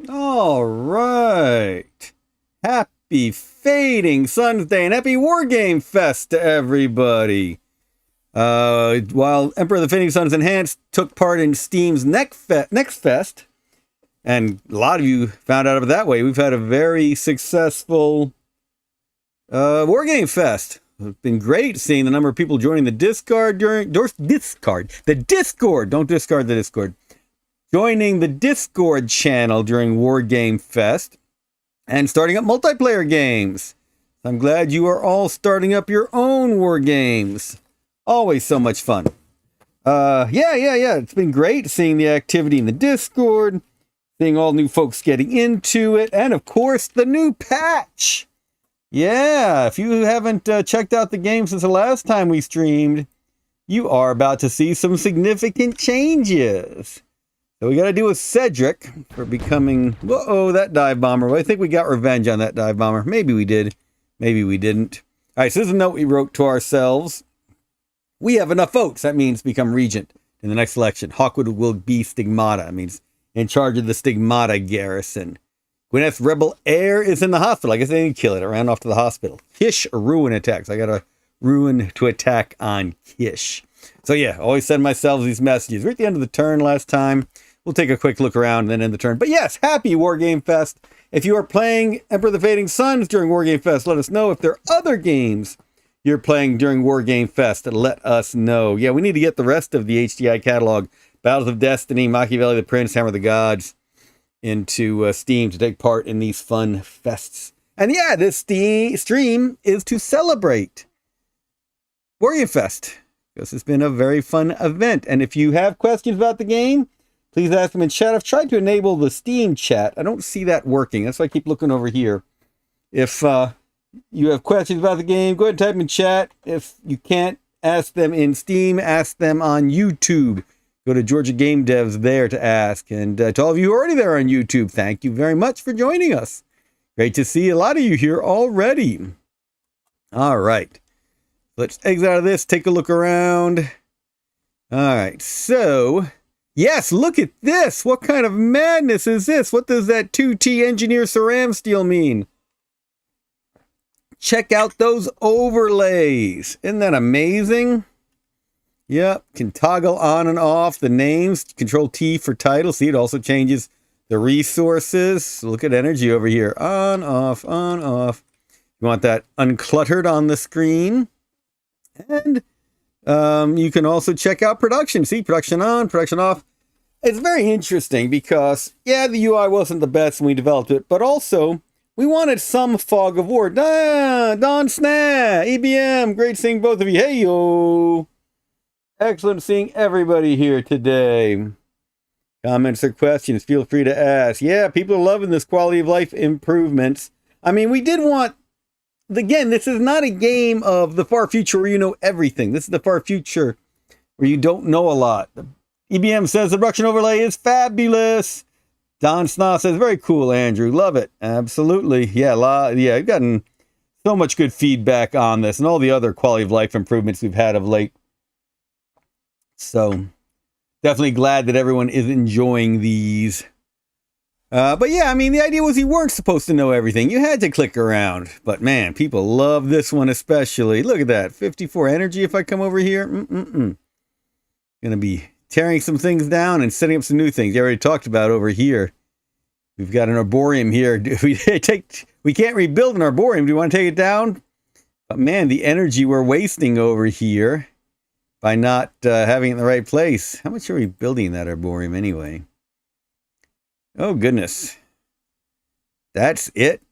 All right. Happy Fading Suns Day and happy Wargame Fest to everybody. While Emperor of the Fading Suns Enhanced took part in Steam's Next Fest, and a lot of you found out about it that way, we've had a very successful Wargame Fest. It's been great seeing the number of people joining the Discord Don't discard the Discord. Joining the Discord channel during Wargame Fest and starting up multiplayer games. I'm glad you are all starting up your own war games. Always so much fun. Yeah. It's been great seeing the activity in the Discord, seeing all new folks getting into it, and of course the new patch. Yeah, if you haven't checked out the game since the last time we streamed, you are about to see some significant changes. So we got to do with Cedric for becoming... Whoa, that dive bomber. Well, I think we got revenge on that dive bomber. Maybe we did. Maybe we didn't. All right, so this is a note we wrote to ourselves. We have enough votes. That means become regent in the next election. Hawkwood will be Stigmata. That means in charge of the Stigmata garrison. Gwynneth's rebel heir is in the hospital. I guess they didn't kill it. It ran off to the hospital. Kish ruin attacks. I got a ruin to attack on Kish. So yeah, always send myself these messages. We're at the end of the turn last time. We'll take a quick look around and then end the turn. But yes, happy Wargame Fest. If you are playing Emperor of the Fading Suns during Wargame Fest, let us know. If there are other games you're playing during Wargame Fest, let us know. Yeah, we need to get the rest of the HDI catalog, Battles of Destiny, Machiavelli the Prince, Hammer of the Gods, into Steam to take part in these fun fests. And yeah, this stream is to celebrate Wargame Fest, because it's been a very fun event. And if you have questions about the game, please ask them in chat. I've tried to enable the Steam chat. I don't see that working. That's why I keep looking over here. If you have questions about the game, go ahead and type in chat. If you can't ask them in Steam, ask them on YouTube. Go to Georgia Game Devs there to ask. And to all of you who are already there on YouTube, thank you very much for joining us. Great to see a lot of you here already. All right. Let's exit out of this, take a look around. All right, so... Yes, look at this. What kind of madness is this? What does that 2T Engineer Ceram Steel mean? Check out those overlays. Isn't that amazing? Yep, can toggle on and off the names. Control T for title. See, it also changes the resources. Look at energy over here. On, off, on, off. You want that uncluttered on the screen. And you can also check out production. See, production on, production off. It's very interesting because, yeah, the UI wasn't the best when we developed it, but also we wanted some fog of war. Don Sna, EBM, great seeing both of you. Hey, yo. Excellent seeing everybody here today. Comments or questions, feel free to ask. Yeah, people are loving this quality of life improvements. I mean, we did want... Again, this is not a game of the far future where you know everything. This is the far future where you don't know a lot. The EBM says the production overlay is fabulous. Don Sna says, very cool, Andrew. Love it. Absolutely. Yeah, I've gotten so much good feedback on this and all the other quality of life improvements we've had of late. So, definitely glad that everyone is enjoying these. But yeah, I mean, the idea was you weren't supposed to know everything. You had to click around. But man, people love this one especially. Look at that. 54 energy if I come over here. Gonna be tearing some things down and setting up some new things. You already talked about over here. We've got an arboreum here. We can't rebuild an arboreum. Do you want to take it down? But man, the energy we're wasting over here by not having it in the right place. How much are we building that arboreum anyway? Oh, goodness. That's it.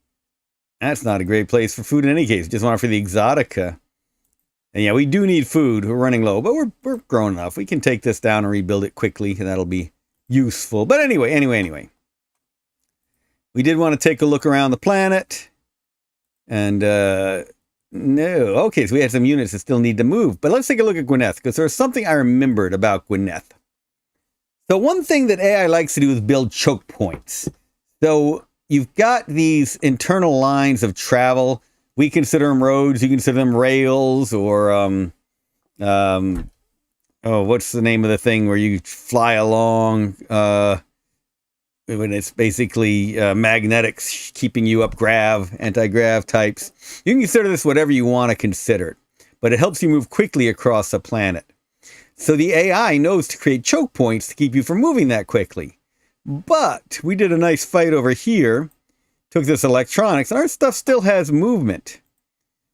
That's not a great place for food in any case. Just want it for the Exotica. And yeah, we do need food. We're running low, but we're grown enough. We can take this down and rebuild it quickly, and that'll be useful. But anyway. We did want to take a look around the planet. And, no. Okay, so we had some units that still need to move. But let's take a look at Gwynneth, because there's something I remembered about Gwynneth. So one thing that AI likes to do is build choke points. So you've got these internal lines of travel. We consider them roads. You consider them rails or, what's the name of the thing where you fly along? when it's basically magnetics keeping you up, anti-grav types. You can consider this whatever you want to consider it, but it helps you move quickly across a planet. So the AI knows to create choke points to keep you from moving that quickly. But we did a nice fight over here, took this electronics, and our stuff still has movement.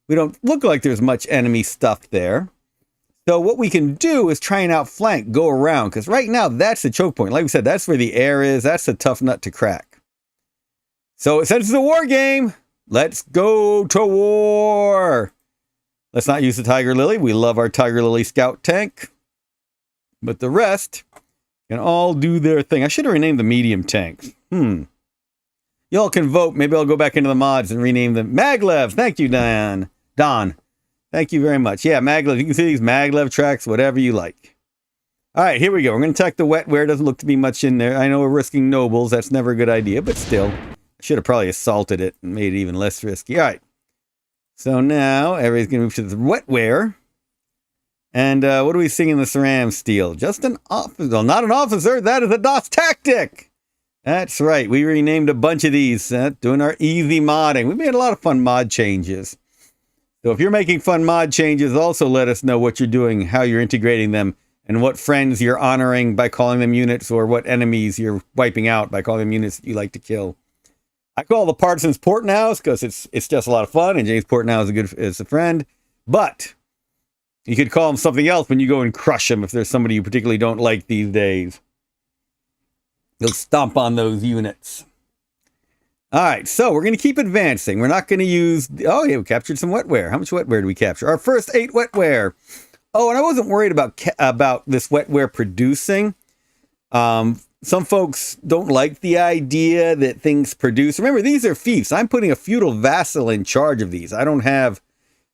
We don't look like there's much enemy stuff there. So what we can do is try and outflank, go around, because right now that's the choke point. Like we said, that's where the air is. That's a tough nut to crack. So since it's a war game, let's go to war. Let's not use the Tiger Lily. We love our Tiger Lily scout tank. But the rest can all do their thing. I should have renamed the medium tanks. Y'all can vote. Maybe I'll go back into the mods and rename them Maglevs. Thank you, Don. Thank you very much. Yeah, Maglev. You can see these Maglev tracks, whatever you like. All right, here we go. We're going to attack the wetware. Doesn't look to be much in there. I know we're risking nobles. That's never a good idea, but still. I should have probably assaulted it and made it even less risky. All right. So now everybody's going to move to the wetware. And what are we seeing in the Ceram Steel? Just an officer. Well, not an officer. That is a DOS tactic. That's right. We renamed a bunch of these. Doing our easy modding. We made a lot of fun mod changes. So if you're making fun mod changes, also let us know what you're doing, how you're integrating them, and what friends you're honoring by calling them units, or what enemies you're wiping out by calling them units that you like to kill. I call the Partisans Portnows because it's just a lot of fun, and James Portnow is a friend. But you could call them something else when you go and crush them if there's somebody you particularly don't like these days. You'll stomp on those units. All right, so we're going to keep advancing. We're not going to use... Oh, yeah, we captured some wetware. How much wetware did we capture? Our first 8 wetware. Oh, and I wasn't worried about this wetware producing. Some folks don't like the idea that things produce. Remember, these are fiefs. I'm putting a feudal vassal in charge of these. I don't have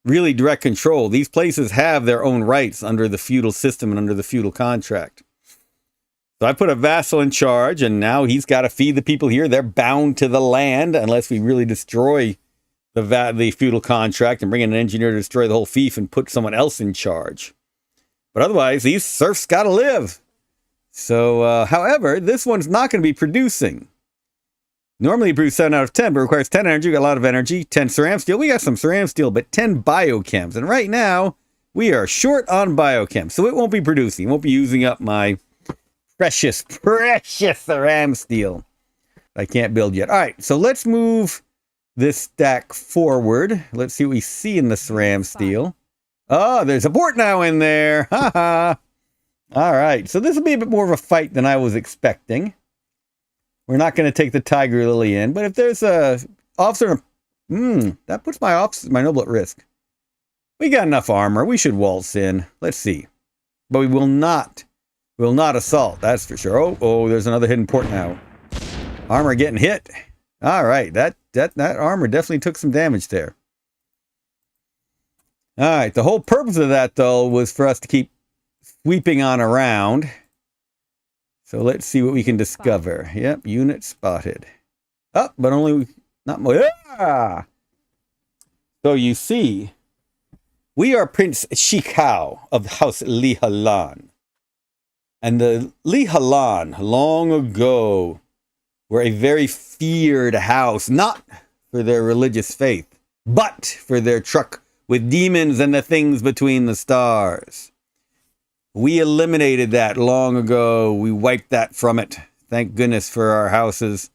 really direct control. These places have their own rights under the feudal system and under the feudal contract. So I put a vassal in charge, and now he's got to feed the people here. They're bound to the land unless we really destroy the feudal contract and bring in an engineer to destroy the whole fief and put someone else in charge. But otherwise, these serfs got to live. So, however, this one's not going to be producing. Normally, it produces 7 out of 10, but requires 10 energy. We got a lot of energy. 10 ceram steel. We got some ceram steel, but 10 biochems. And right now, we are short on biochems. So it won't be producing. It won't be using up my precious ceram steel I can't build yet. All right, so let's move this stack forward. Let's see what we see in the ceram steel. Oh, there's a port now in there. Ha ha. All right, so this will be a bit more of a fight than I was expecting. We're not going to take the Tiger Lily in, but if there's a officer, that puts my noble at risk. We got enough armor. We should waltz in. Let's see. But we will not assault, that's for sure. Oh, there's another hidden port now. Armor getting hit. All right, that armor definitely took some damage there. All right, the whole purpose of that, though, was for us to keep sweeping on around. So let's see what we can discover. Yep, unit spotted. Oh, but only not more. Ah! So you see, we are Prince Chi Kao of the House Li Halan. And the Li Halan, long ago, were a very feared house, not for their religious faith, but for their truck with demons and the things between the stars. We eliminated that long ago. We wiped that from it. Thank goodness for our house's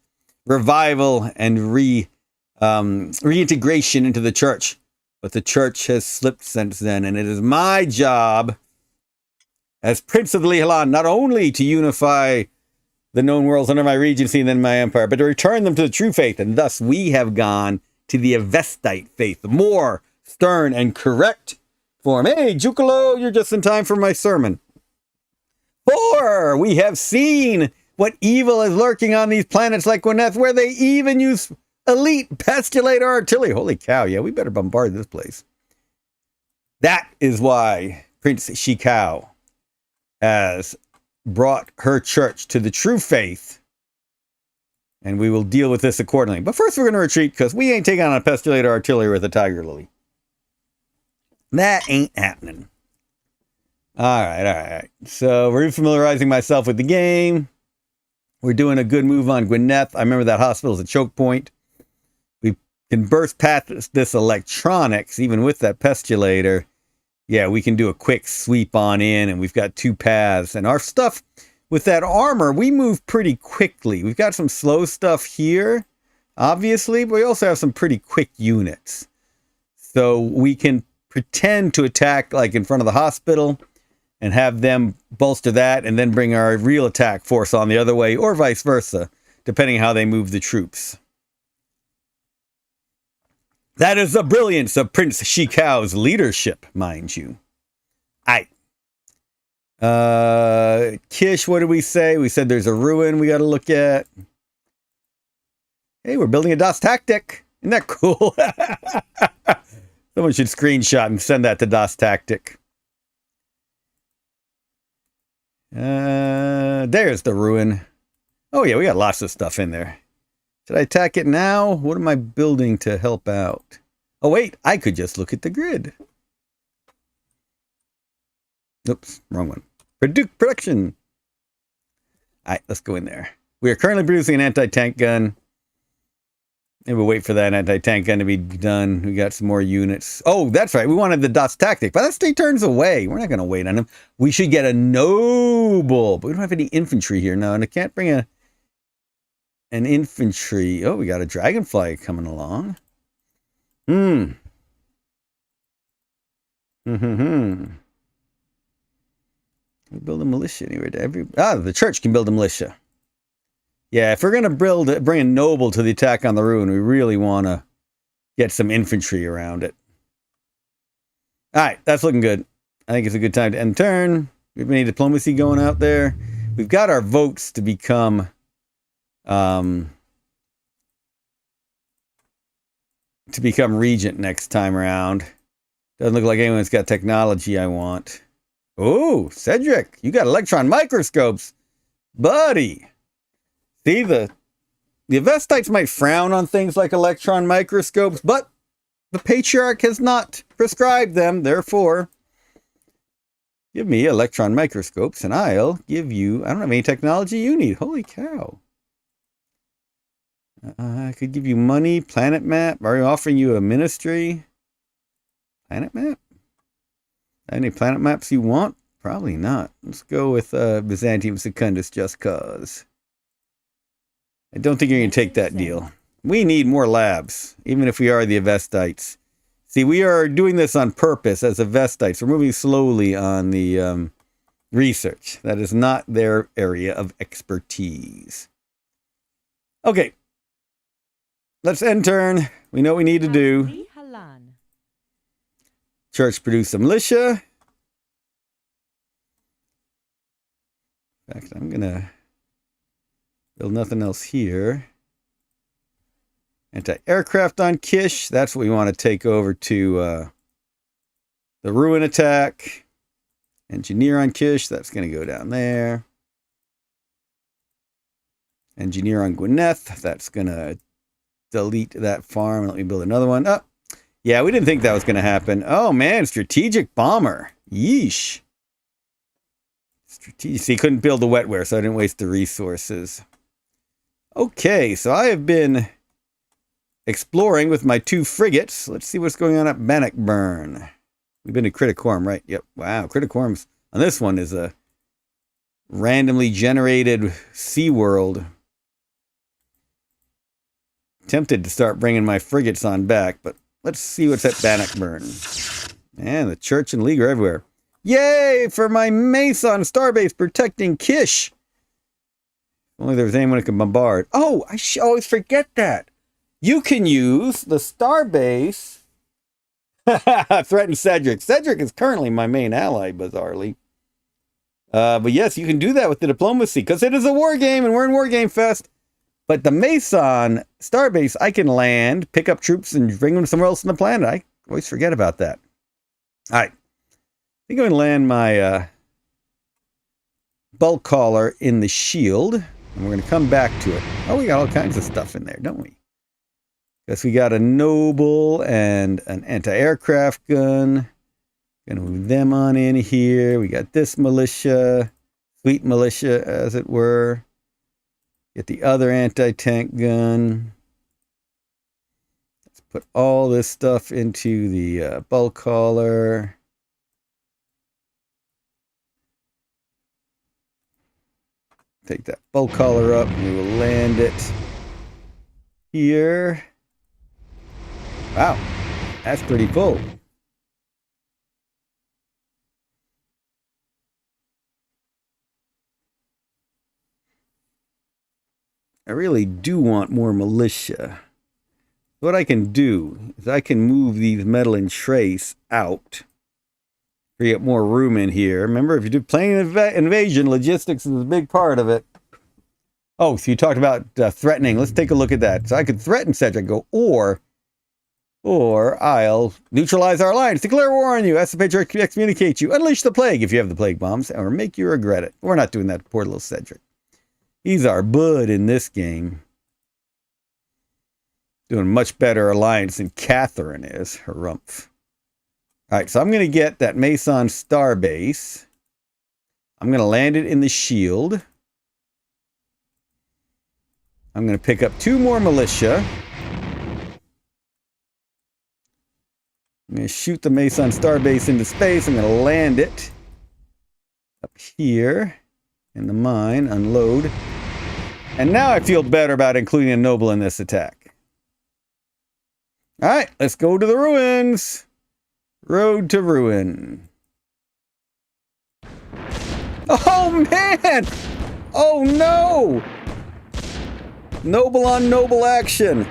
revival and reintegration into the church. But the church has slipped since then, and it is my job as Prince of the Li Halan, not only to unify the known worlds under my regency and then my empire, but to return them to the true faith. And thus we have gone to the Avestite faith, the more stern and correct form. Hey, Jukalo, you're just in time for my sermon. For we have seen what evil is lurking on these planets like Gwynneth, where they even use elite pestulator artillery. Holy cow, yeah, we better bombard this place. That is why Prince Chi Kao has brought her church to the true faith, and we will deal with this accordingly. But first we're going to retreat, because we ain't taking on a pestulator artillery with a Tiger Lily. That ain't happening. All right. So, refamiliarizing myself with the game. We're doing a good move on Gwynneth. I remember that hospital is a choke point. We can burst past this electronics, even with that pestulator. Yeah, we can do a quick sweep on in, and we've got 2 paths. And our stuff with that armor, we move pretty quickly. We've got some slow stuff here, obviously, but we also have some pretty quick units. So we can pretend to attack like in front of the hospital and have them bolster that and then bring our real attack force on the other way, or vice versa, depending how they move the troops. That is the brilliance of Prince Chi Kao's leadership, mind you. Kish, what did we say? We said there's a ruin we got to look at. Hey, we're building a DOS Tactic. Isn't that cool? Someone should screenshot and send that to DOS Tactic. There's the ruin. Oh yeah, we got lots of stuff in there. Should I attack it now? What am I building to help out? Oh wait, I could just look at the grid. Oops, wrong one. Production. Alright, let's go in there. We are currently producing an anti-tank gun. Maybe we'll wait for that anti-tank gun to be done. We got some more units. Oh, that's right. We wanted the DOS Tactic, but that's 3 turns away. We're not going to wait on him. We should get a noble, but we don't have any infantry here now, and I can't bring an infantry. Oh, we got a dragonfly coming along. We build a militia anywhere. The church can build a militia. Yeah, if we're going to bring a noble to the attack on the ruin, we really want to get some infantry around it. All right, that's looking good. I think it's a good time to end turn. We have any diplomacy going out there. We've got our votes to become regent next time around. Doesn't look like anyone's got technology I want. Oh, Cedric, you got electron microscopes, buddy. See, the Avestites might frown on things like electron microscopes, but the patriarch has not prescribed them. Therefore, give me electron microscopes and I'll give you, I don't have any technology you need. Holy cow. I could give you money, planet map. Are you offering you a ministry? Planet map? Any planet maps you want? Probably not. Let's go with Byzantium Secundus just cause. I don't think you're going to take that deal. We need more labs, even if we are the Avestites. See, we are doing this on purpose as Avestites. We're moving slowly on the research. That is not their area of expertise. Okay. Let's end turn. We know what we need to do. House Li Halan. Church produce a militia. In fact, I'm going to build nothing else here. Anti-aircraft on Kish. That's what we want to take over to the ruin attack. Engineer on Kish. That's going to go down there. Engineer on Gwynneth. That's going to delete that farm. Let me build another one. Oh, yeah, we didn't think that was going to happen. Oh, man. Strategic bomber. Yeesh. Strategic. See, couldn't build the wetware, so I didn't waste the resources. Okay, so I have been exploring with my 2 frigates. Let's see what's going on at Bannockburn. We've been to Criticorum, right? Yep. Wow, Criticorum's on this one is a randomly generated sea world. Tempted to start bringing my frigates on back, but let's see what's at Bannockburn. Man, the church and league are everywhere. Yay for my Mason starbase protecting Kish. Only there was anyone who could bombard. Oh, I always forget that. You can use the starbase. Threaten Cedric. Cedric is currently my main ally, bizarrely. But yes, you can do that with the diplomacy, because it is a war game, and we're in War Game Fest. But the Mason starbase, I can land, pick up troops, and bring them somewhere else on the planet. I always forget about that. All right. I think I'm going to land my bulk caller in the shield, and we're going to come back to it. Oh, we got all kinds of stuff in there, don't we? Guess we got a noble and an anti-aircraft gun. Gonna move them on in here. We got this militia, sweet militia, as it were. Get the other anti-tank gun. Let's put all this stuff into the bulk hauler. Take that bulk hauler up and we will land it here. Wow, that's pretty full. I really do want more militia. What I can do is I can move these metal and trace out. Free up more room in here. Remember, if you're playing invasion, logistics is a big part of it. Oh, so you talked about threatening. Let's take a look at that. So I could threaten Cedric, go, or I'll neutralize our alliance, declare war on you, ask the patriarch to excommunicate you, unleash the plague if you have the plague bombs, or make you regret it. We're not doing that, poor little Cedric. He's our bud in this game. Doing much better alliance than Catherine is, her rumph. All right, so I'm going to get that Mason Starbase. I'm going to land it in the shield. I'm going to pick up 2 more militia. I'm going to shoot the Mason Starbase into space. I'm going to land it up here in the mine, unload. And now I feel better about including a noble in this attack. All right, let's go to the ruins. Road to ruin. Oh, man! Oh, no! Noble on noble action.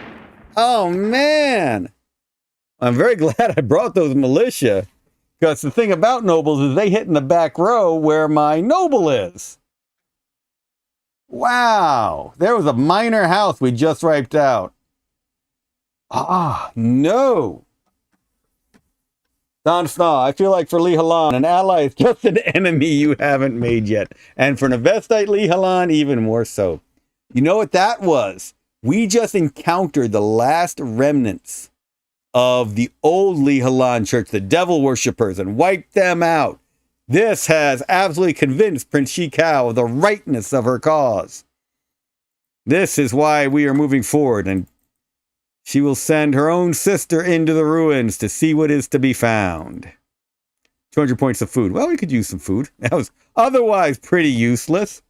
Oh, man! I'm very glad I brought those militia. Because the thing about nobles is they hit in the back row where my noble is. Wow! There was a minor house we just wiped out. Ah, no! Don Sna, I feel like for Li Halan, an ally is just an enemy you haven't made yet. And for an Avestite Li Halan, even more so. You know what that was? We just encountered the last remnants of the old Li Halan church, the devil worshippers, and wiped them out. This has absolutely convinced Prince Chi Kao of the rightness of her cause. This is why we are moving forward, and she will send her own sister into the ruins to see what is to be found. 200 points of food. Well, we could use some food. That was otherwise pretty useless.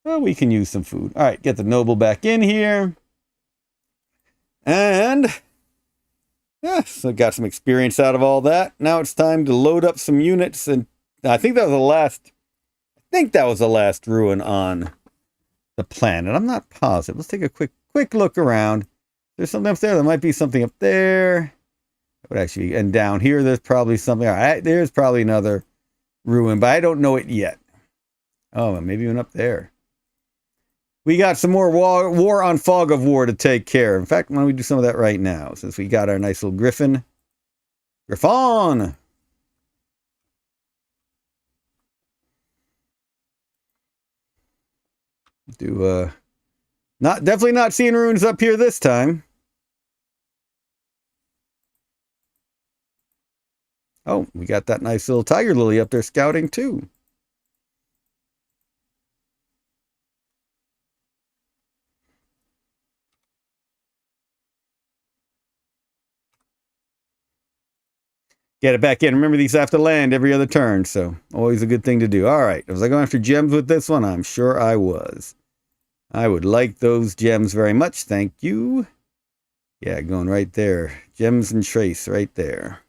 Well, we can use some food. All right, get the noble back in here. And yes, I got some experience out of all that. Now it's time to load up some units, and I think that was the last ruin on the planet. I'm not positive. Let's take a quick look around. There's something up there. There might be something up there. But actually, and down here, there's probably something. All right, there's probably another ruin, but I don't know it yet. Oh, maybe even up there. We got some more war on Fog of War to take care of. In fact, why don't we do some of that right now, since we got our nice little Griffin. Griffon! Definitely not seeing ruins up here this time. Oh, we got that nice little tiger lily up there scouting too. Get it back in. Remember, these have to land every other turn, so always a good thing to do. All right, was I going after gems with this one? I'm sure I was. I would like those gems very much. Thank you. Yeah, going right there. Gems and trace right there.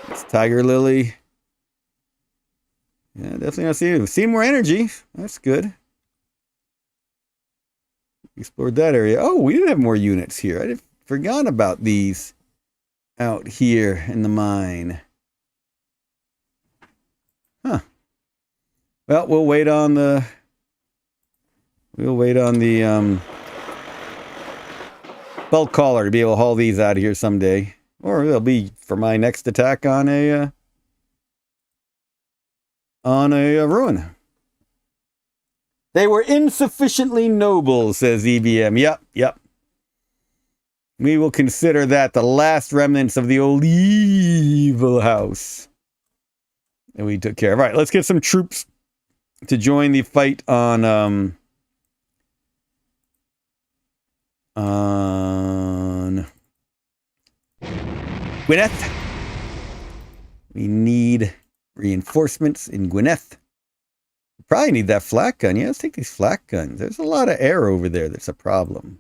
It's Tiger Lily. Yeah, definitely not seeing more energy. That's good. Explored that area. Oh, we did have more units here. I forgot about these out here in the mine. Huh. Well, we'll wait on the bulk caller to be able to haul these out of here someday. Or they'll be for my next attack on a ruin. They were insufficiently noble, says EBM. Yep. We will consider that the last remnants of the old evil house that we took care of. All right, let's get some troops to join the fight on Gwynneth. We need reinforcements in Gwynneth. We probably need that flak gun. Yeah, let's take these flak guns. There's a lot of air over there that's a problem.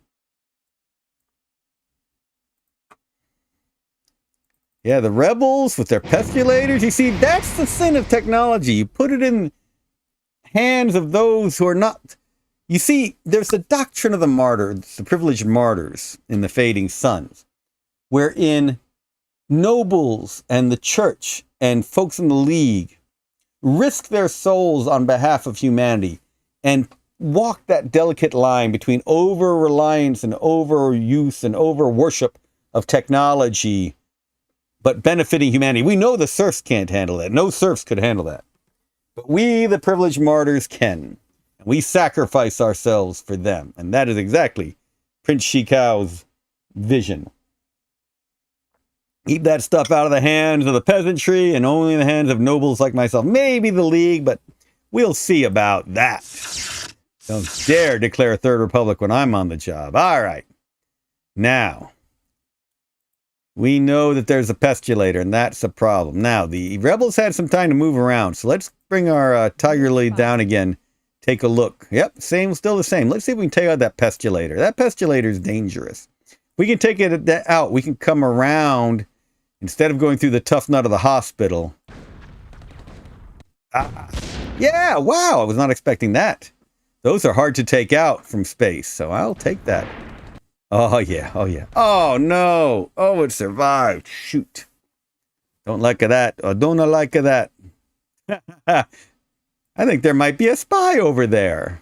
Yeah, the rebels with their pestulators. You see, that's the sin of technology. You put it in hands of those who are not. You see, there's the doctrine of the martyrs, the privileged martyrs in the Fading Suns, wherein nobles and the church and folks in the League risk their souls on behalf of humanity and walk that delicate line between over-reliance and overuse and over-worship of technology, but benefiting humanity. We know the serfs can't handle that. No serfs could handle that. But we, the privileged martyrs, can. And we sacrifice ourselves for them. And that is exactly Prince Chi Kao's vision. Keep that stuff out of the hands of the peasantry and only in the hands of nobles like myself. Maybe the League, but we'll see about that. Don't dare declare a Third Republic when I'm on the job. All right. Now, we know that there's a pestulator, and that's a problem. Now, the rebels had some time to move around, so let's bring our Tiger Lily down again. Take a look. Yep, still the same. Let's see if we can take out that pestulator. That pestulator is dangerous. We can take it out. We can come around instead of going through the tough nut of the hospital. Yeah, wow, I was not expecting that. Those are hard to take out from space, so I'll take that. Oh, yeah. Oh, yeah. Oh, no. Oh, it survived. Shoot. Don't like that. Oh, don't like that. I think there might be a spy over there.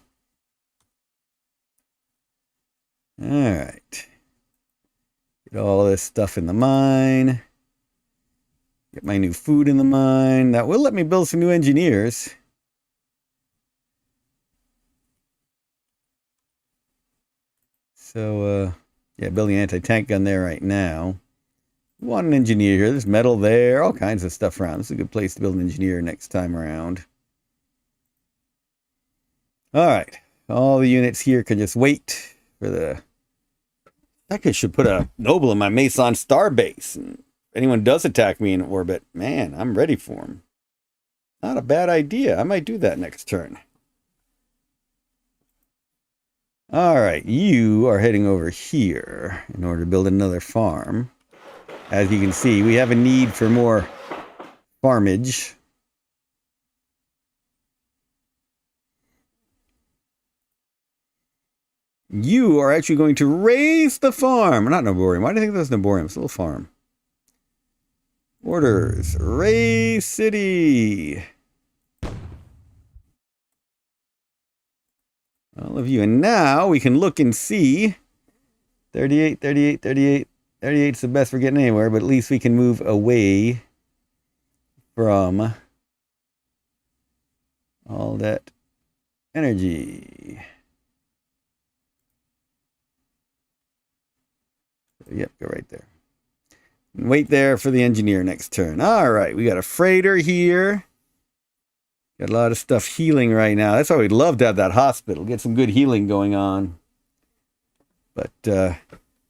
All right. Get all this stuff in the mine. Get my new food in the mine. That will let me build some new engineers. So, yeah, building an anti-tank gun there right now. We want an engineer here. There's metal there. All kinds of stuff around. This is a good place to build an engineer next time around. All right. All the units here can just wait for the... I should put a noble in my Mason star base. And if anyone does attack me in orbit, man, I'm ready for them. Not a bad idea. I might do that next turn. All right, you are heading over here in order to build another farm. As you can see, we have a need for more farmage. You are actually going to raise the farm. Not Noborium. Why do you think that's Noborium? It's a little farm. Orders. Raise city. All of you. And now we can look and see. 38, 38, 38. 38 is the best for getting anywhere, but at least we can move away from all that energy. Yep, go right there. And wait there for the engineer next turn. All right, we got a freighter here. Got a lot of stuff healing right now. That's why we'd love to have that hospital. Get some good healing going on. But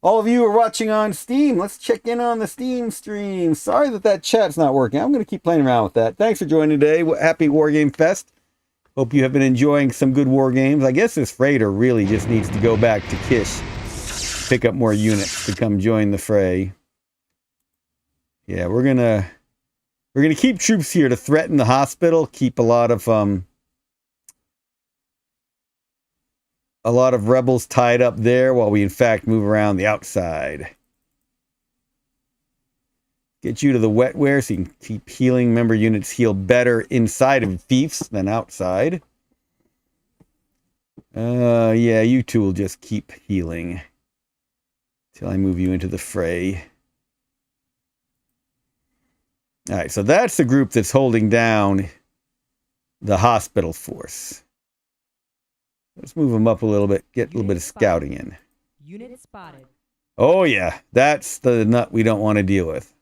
all of you are watching on Steam. Let's check in on the Steam stream. Sorry that chat's not working. I'm going to keep playing around with that. Thanks for joining today. Happy Wargame Fest. Hope you have been enjoying some good war games. I guess this freighter really just needs to go back to Kish. Pick up more units to come join the fray. Yeah, we're gonna keep troops here to threaten the hospital. Keep a lot of rebels tied up there while we in fact move around the outside. Get you to the wetware so you can keep healing. Member units heal better inside of fiefs than outside. Yeah, you two will just keep healing till I move you into the fray. All right, so that's the group that's holding down the hospital force. Let's move them up a little bit, get a little bit of scouting in. Unit spotted. Oh, yeah, that's the nut we don't want to deal with.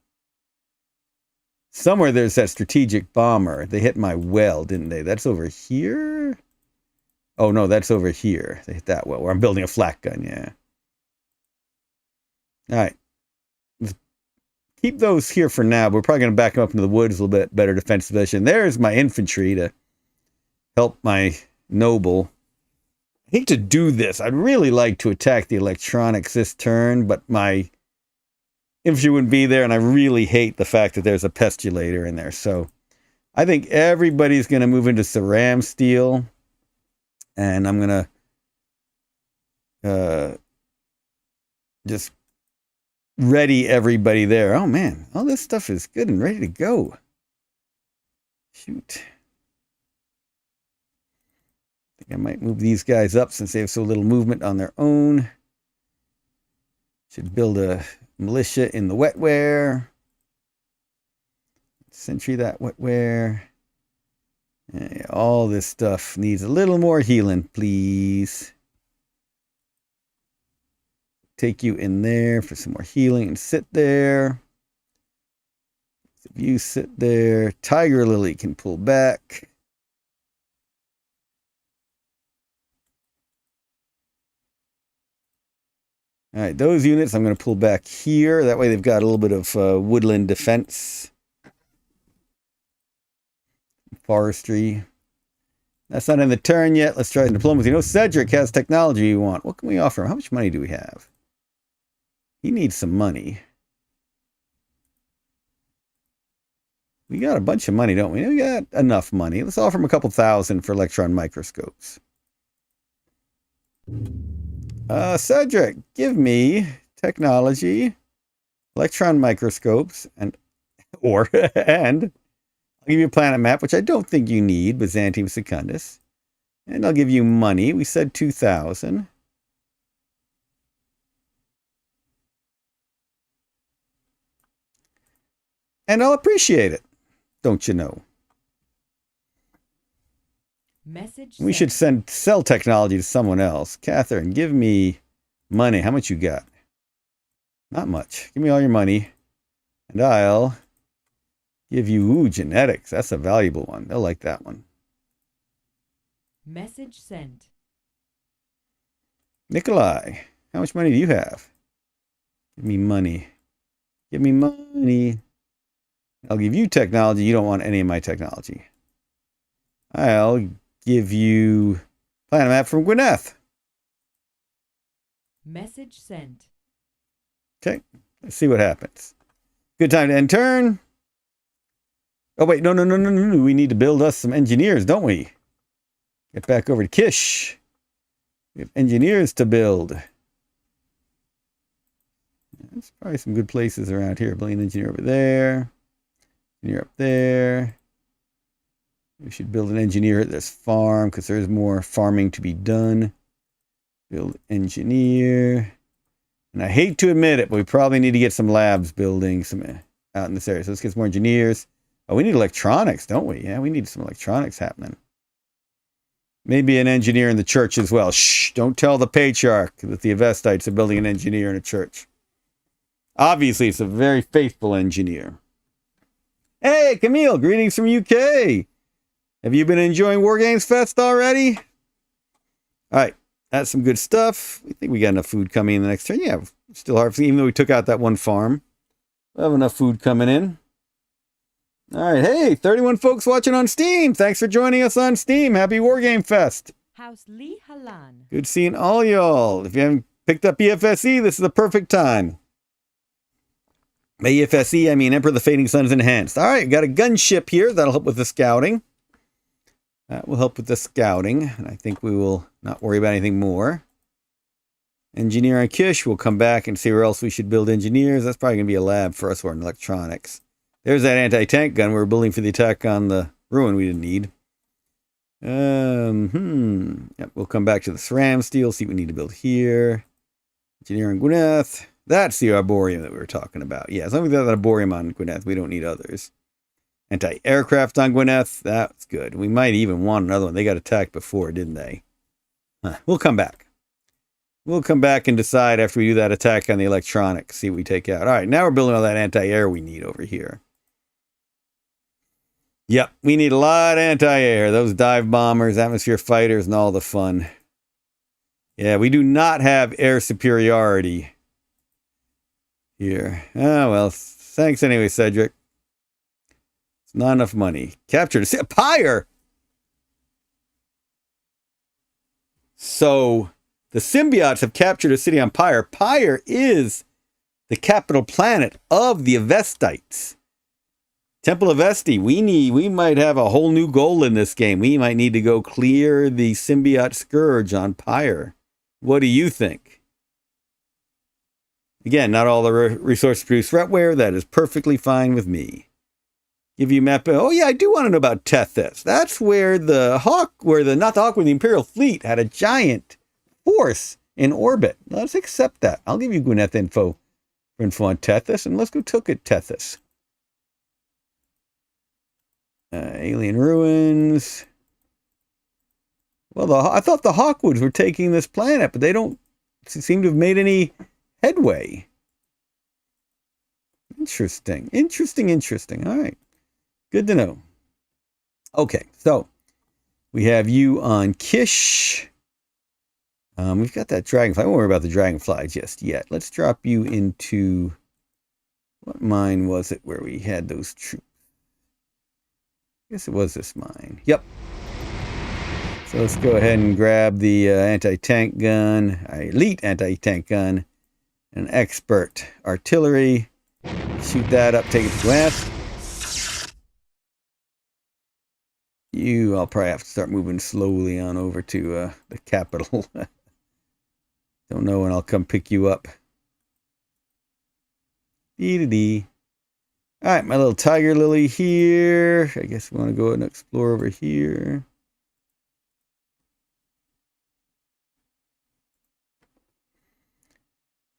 Somewhere there's that strategic bomber. They hit my well, didn't they? That's over here? Oh, no, that's over here. They hit that well, where I'm building a flak gun, yeah. All right. Let's keep those here for now. We're probably going to back them up into the woods, a little bit better defensive position. There's my infantry to help my noble. I hate to do this. I'd really like to attack the electronics this turn, but my infantry wouldn't be there, and I really hate the fact that there's a pestulator in there. So I think everybody's going to move into ceram steel, and I'm going to just ready everybody there. Oh, man. All this stuff is good and ready to go. Shoot. I think I might move these guys up since they have so little movement on their own. Should build a militia in the wetware. Sentry that wetware. Yeah, all this stuff needs a little more healing, please. Take you in there for some more healing and sit there. If you sit there, Tiger Lily can pull back. All right, those units I'm going to pull back here. That way they've got a little bit of woodland defense. Forestry. That's not in the turn yet. Let's try diplomacy. No, Cedric has technology you want. What can we offer him? How much money do we have? He needs some money. We got a bunch of money, don't we? We got enough money. Let's offer him a couple thousand for electron microscopes. Cedric, give me technology, electron microscopes, and I'll give you a planet map, which I don't think you need, Byzantium Secundus. And I'll give you money. We said 2,000. And I'll appreciate it, don't you know? Message we should sell technology to someone else. Catherine, give me money. How much you got? Not much. Give me all your money. And I'll give you genetics. That's a valuable one. They'll like that one. Message sent. Nikolai, how much money do you have? Give me money. Give me money. I'll give you technology. You don't want any of my technology. I'll give you planet map from Gwynneth. Message sent. Okay, let's see what happens. Good time to end turn. Oh, wait, no. We need to build us some engineers, don't we? Get back over to Kish. We have engineers to build. There's probably some good places around here. Building an engineer over there. Engineer up there. We should build an engineer at this farm because there's more farming to be done. Build engineer. And I hate to admit it, but we probably need to get some labs building some out in this area. So let's get some more engineers. Oh, we need electronics, don't we? Yeah, we need some electronics happening. Maybe an engineer in the church as well. Shh, don't tell the patriarch that the Avestites are building an engineer in a church. Obviously, it's a very faithful engineer. Hey, Camille, greetings from UK. Have you been enjoying War Games Fest already? All right, that's some good stuff. We think we got enough food coming in the next turn. Yeah, still harvesting, even though we took out that one farm. We'll have enough food coming in. All right, hey, 31 folks watching on Steam. Thanks for joining us on Steam. Happy War Game Fest. House Li Halan. Good seeing all y'all. If you haven't picked up EFSE, this is the perfect time. By EFSE, I mean Emperor of the Fading Sun is Enhanced. All right, got a gunship here. That'll help with the scouting. That will help with the scouting. And I think we will not worry about anything more. Engineer on Kish. We'll come back and see where else we should build engineers. That's probably going to be a lab for us or in electronics. There's that anti-tank gun we were building for the attack on the ruin we didn't need. Yep, we'll come back to the SRAM steel, see what we need to build here. Engineer on Gwynneth. That's the Arborium that we were talking about. Yeah, as long as we have that Arborium on Gwynneth, we don't need others. Anti-aircraft on Gwynneth. That's good. We might even want another one. They got attacked before, didn't they? We'll come back. We'll come back and decide after we do that attack on the electronics, see what we take out. All right, now we're building all that anti-air we need over here. Yep, we need a lot of anti-air. Those dive bombers, atmosphere fighters, and all the fun. Yeah, we do not have air superiority here. Oh, well, thanks anyway, Cedric. It's not enough money. Captured a city. Pyre! So, the symbiotes have captured a city on Pyre. Pyre is the capital planet of the Avestites. Temple of Vesti, we might have a whole new goal in this game. We might need to go clear the symbiote scourge on Pyre. What do you think? Again, not all the resources produce retware. That is perfectly fine with me. Give you map. Oh yeah, I do want to know about Tethys. That's where the Imperial fleet had a giant force in orbit. Let's accept that. I'll give you Gwynneth info on Tethys, and let's go look at Tethys. Alien ruins. Well, I thought the Hawkwoods were taking this planet, but they don't seem to have made any headway. Interesting. All right. Good to know. Okay, so we have you on Kish. We've got that dragonfly. I won't worry about the dragonfly just yet. Let's drop you into... What mine was it where we had those troops? I guess it was this mine. Yep. So let's go ahead and grab the anti-tank gun, elite anti-tank gun, and expert artillery. Shoot that up, take it to Gwynneth. I'll probably have to start moving slowly on over to the capital. Don't know when I'll come pick you up. Dee-dee-dee. All right, my little tiger lily here. I guess we want to go and explore over here.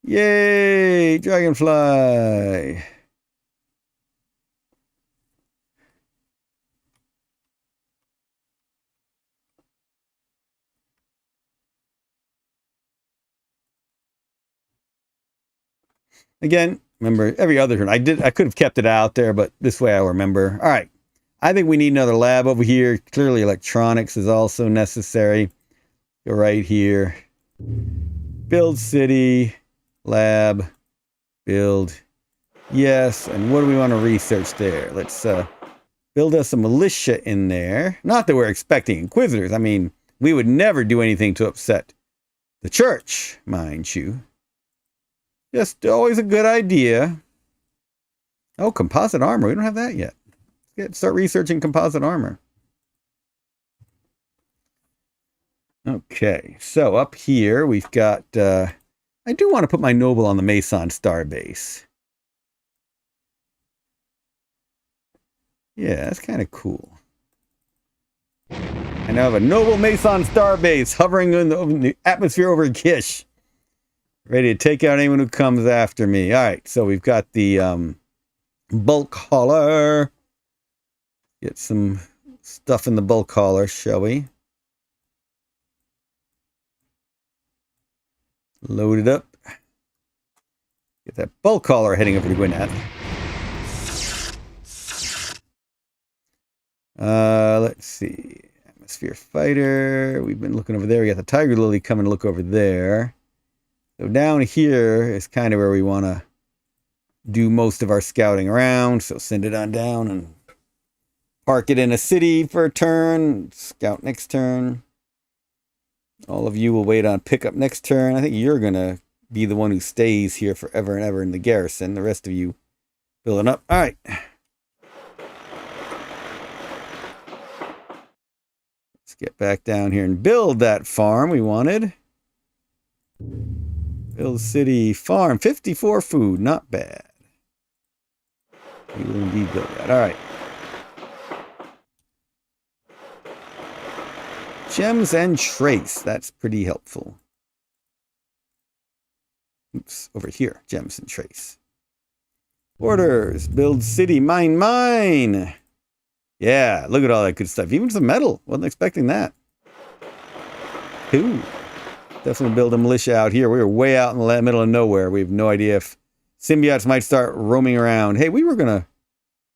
Yay, dragonfly. Again, remember every other turn. I could have kept it out there, but this way I remember. All right. I think we need another lab over here. Clearly electronics is also necessary. Go right here. Build city. Lab. Build. Yes. And what do we want to research there? Let's build us a militia in there. Not that we're expecting inquisitors. I mean, we would never do anything to upset the church, mind you. Just always a good idea. Oh, composite armor. We don't have that yet. Let's start researching composite armor. Okay, so up here we've got... I do want to put my noble on the Mason Star base. Yeah, that's kind of cool. I now have a noble Mason Star base hovering in the atmosphere over Kish. Ready to take out anyone who comes after me. All right, so we've got the bulk hauler. Get some stuff in the bulk hauler, shall we? Load it up. Get that bulk hauler heading over to Gwynneth. Let's see. Atmosphere fighter. We've been looking over there. We got the tiger lily coming to look over there. So down here is kind of where we want to do most of our scouting around. So send it on down and park it in a city for a turn. Scout next turn. All of you will wait on pickup next turn. I think you're going to be the one who stays here forever and ever in the garrison. The rest of you building up. All right. Let's get back down here and build that farm we wanted. Build city farm. 54 food. Not bad. We will indeed build that. All right. Gems and trace. That's pretty helpful. Oops. Over here. Gems and trace. Orders. Build city. Mine. Yeah. Look at all that good stuff. Even some metal. Wasn't expecting that. Cool. Definitely build a militia out here. We were way out in the middle of nowhere. We have no idea if symbiotes might start roaming around. Hey, we were going to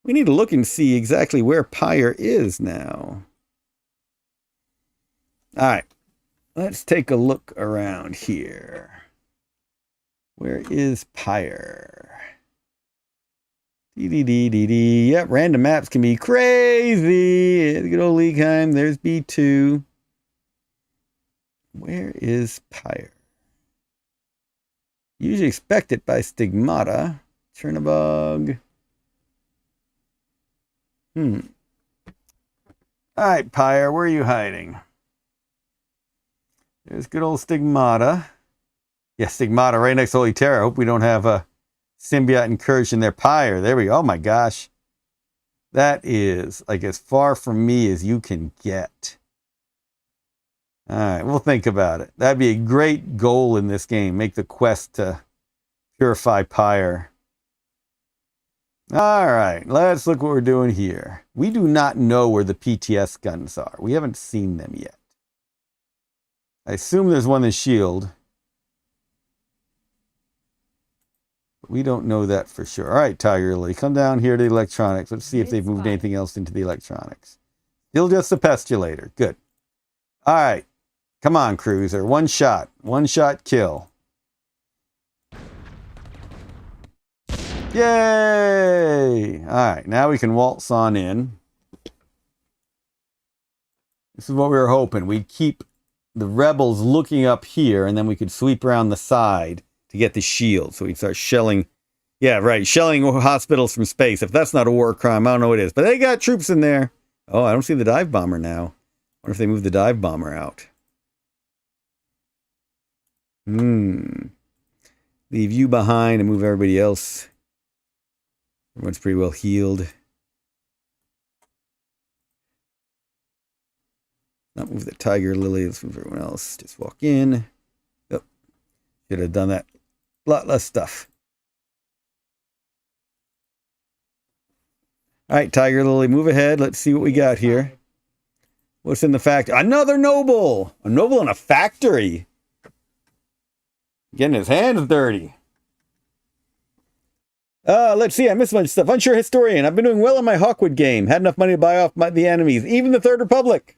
We need to look and see exactly where Pyre is now. All right. Let's take a look around here. Where is Pyre? Dee. Yep, random maps can be crazy. Good old Leakheim. There's B2. Where is Pyre? Usually expect it by Stigmata. Chernabog. All right, Pyre, where are you hiding? There's good old Stigmata. Yeah, Stigmata right next to Holy Terror. Hope we don't have a symbiote incursion there. Pyre, there we go. Oh my gosh. That is like as far from me as you can get. All right, we'll think about it. That'd be a great goal in this game. Make the quest to purify Pyre. All right, let's look what we're doing here. We do not know where the PTS guns are. We haven't seen them yet. I assume there's one in the shield. But we don't know that for sure. All right, Tiger Lily, come down here to the electronics. Let's see if they've moved anything else into the electronics. Still just the Pestulator. Good. All right. Come on, Cruiser. One shot kill. Yay! All right, now we can waltz on in. This is what we were hoping. We'd keep the rebels looking up here, and then we could sweep around the side to get the shield. So we'd start shelling. Yeah, right, shelling hospitals from space. If that's not a war crime, I don't know what it is. But they got troops in there. Oh, I don't see the dive bomber now. I wonder if they moved the dive bomber out. Leave you behind and move everybody else. Everyone's pretty well healed. Not move the Tiger Lily. Let's move everyone else. Just walk in. Oh, should have done that. A lot less stuff. All right, Tiger Lily, move ahead. Let's see what we got here. What's in the factory? Another noble! A noble in a factory. Getting his hands dirty. Let's see. I missed a bunch of stuff. Unsure historian. I've been doing well in my Hawkwood game. Had enough money to buy off the enemies. Even the Third Republic.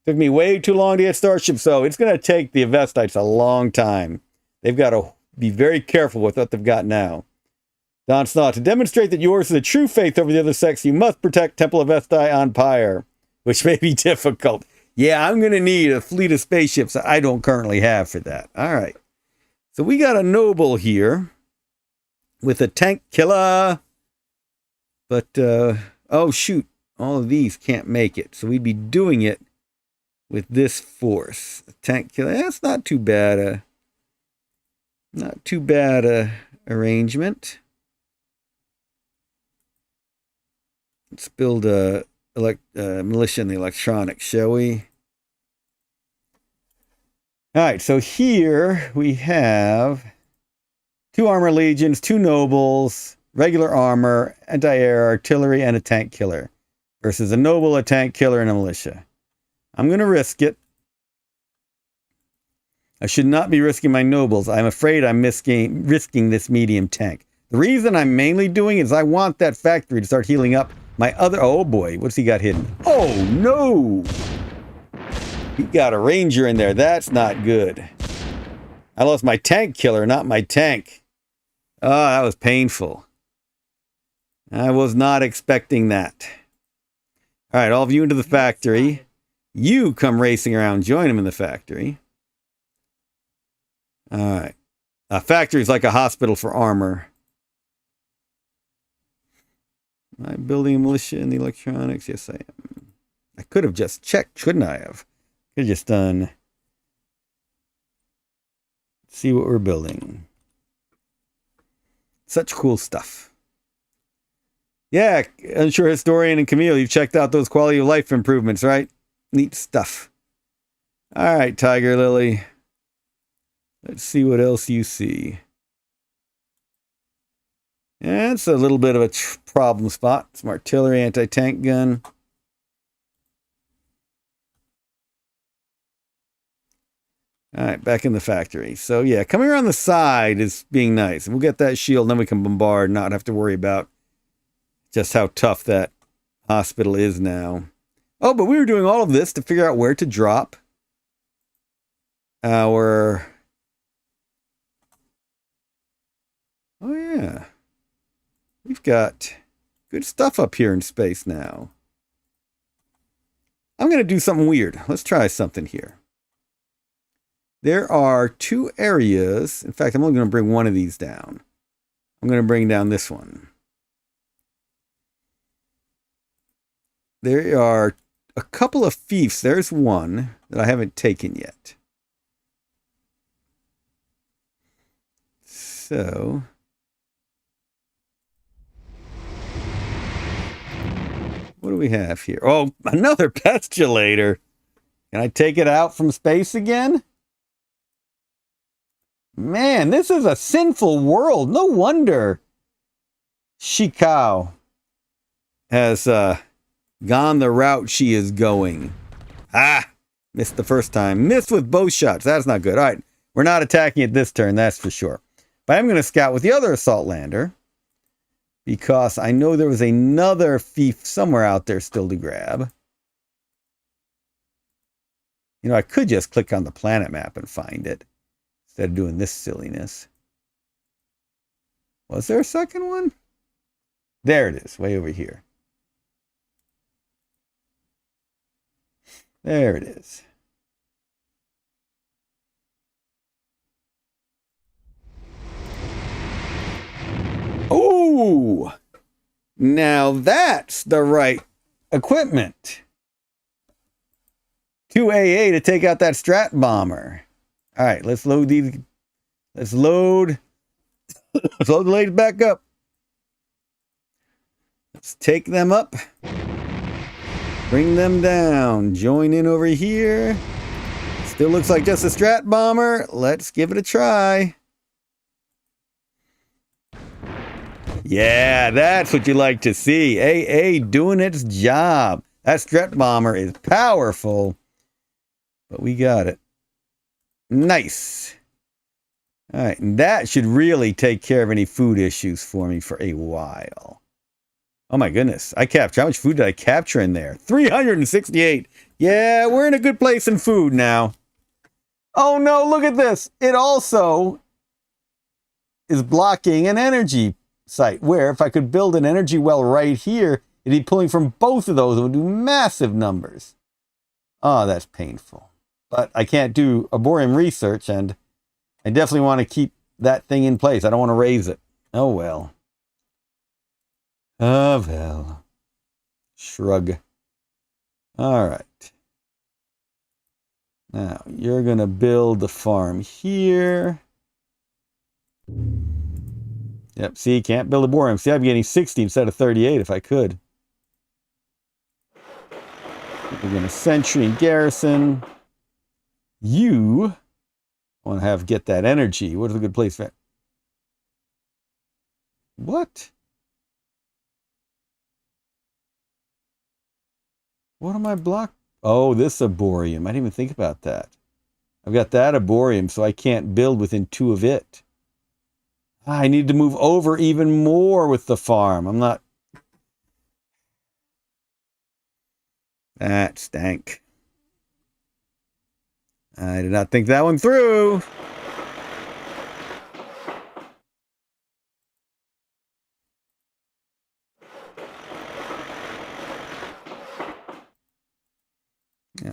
Took me way too long to get Starship, so it's going to take the Avestites a long time. They've got to be very careful with what they've got now. Don Snow. To demonstrate that yours is a true faith over the other sects, you must protect Temple Avesti on Pyre, which may be difficult. Yeah, I'm going to need a fleet of spaceships that I don't currently have for that. All right. So we got a noble here with a tank killer. But, oh, shoot. All of these can't make it. So we'd be doing it with this force. A tank killer. That's not too bad. Not too bad arrangement. Let's build a militia in the electronics, shall we? All right, so here we have 2 armor legions, 2 nobles, regular armor, anti-air, artillery, and a tank killer. Versus a noble, a tank killer, and a militia. I'm going to risk it. I should not be risking my nobles. I'm afraid I'm risking this medium tank. The reason I'm mainly doing it is I want that factory to start healing up my other... Oh boy, what's he got hidden? Oh no! He got a ranger in there. That's not good. I lost my tank killer, not my tank. Oh, that was painful. I was not expecting that. All right, all of you into the factory. You come racing around. Join him in the factory. All right. A factory is like a hospital for armor. Am I building a militia in the electronics? Yes, I am. I could have just checked, couldn't I have? Could have just done. Let's see what we're building. Such cool stuff. Yeah, Unsure Historian and Camille, you've checked out those quality of life improvements, right? Neat stuff. All right, Tiger Lily. Let's see what else you see. Yeah, it's a little bit of a problem spot. Some artillery, anti-tank gun. All right, back in the factory. So yeah, coming around the side is being nice. We'll get that shield, and then we can bombard, not have to worry about just how tough that hospital is now. Oh, but we were doing all of this to figure out where to drop our... Oh, yeah. We've got good stuff up here in space now. I'm going to do something weird. Let's try something here. There are 2 areas. In fact, I'm only going to bring one of these down. I'm going to bring down this one. There are a couple of fiefs. There's one that I haven't taken yet. So... what do we have here? Oh, another pestulator. Can I take it out from space again? Man, this is a sinful world. No wonder Chi Kao has gone the route she is going. Ah, missed the first time. Missed with both shots. That's not good. All right, we're not attacking it this turn, that's for sure. But I'm going to scout with the other assault lander, because I know there was another fief somewhere out there still to grab. You know, I could just click on the planet map and find it, instead of doing this silliness. Was there a second one? There it is, way over here. There it is. Oh, now that's the right equipment. 2 AA to take out that Strat Bomber. All right, let's load these. Let's load the ladies back up. Let's take them up. Bring them down. Join in over here. Still looks like just a Strat Bomber. Let's give it a try. Yeah, that's what you like to see. AA doing its job. That Strat Bomber is powerful. But we got it. Nice. All right, and that should really take care of any food issues for me for a while. Oh my goodness. How much food did I capture in there? 368. Yeah, we're in a good place in food now. Oh no, look at this. It also is blocking an energy site, where if I could build an energy well right here, it'd be pulling from both of those. It would do massive numbers. Oh, that's painful. But I can't do Arborium research, and I definitely want to keep that thing in place. I don't want to raise it. Oh, well. Oh, well. Shrug. All right. Now, you're going to build the farm here. Yep, see, can't build a Arborium. See, I'm getting 60 instead of 38 if I could. We're going to Sentry and Garrison. You want to get that energy. What is a good place for that? What? What am I blocked? Oh, this Arborium. I didn't even think about that. I've got that Arborium, so I can't build within 2 of it. I need to move over even more with the farm. I'm not... That stank. I did not think that one through.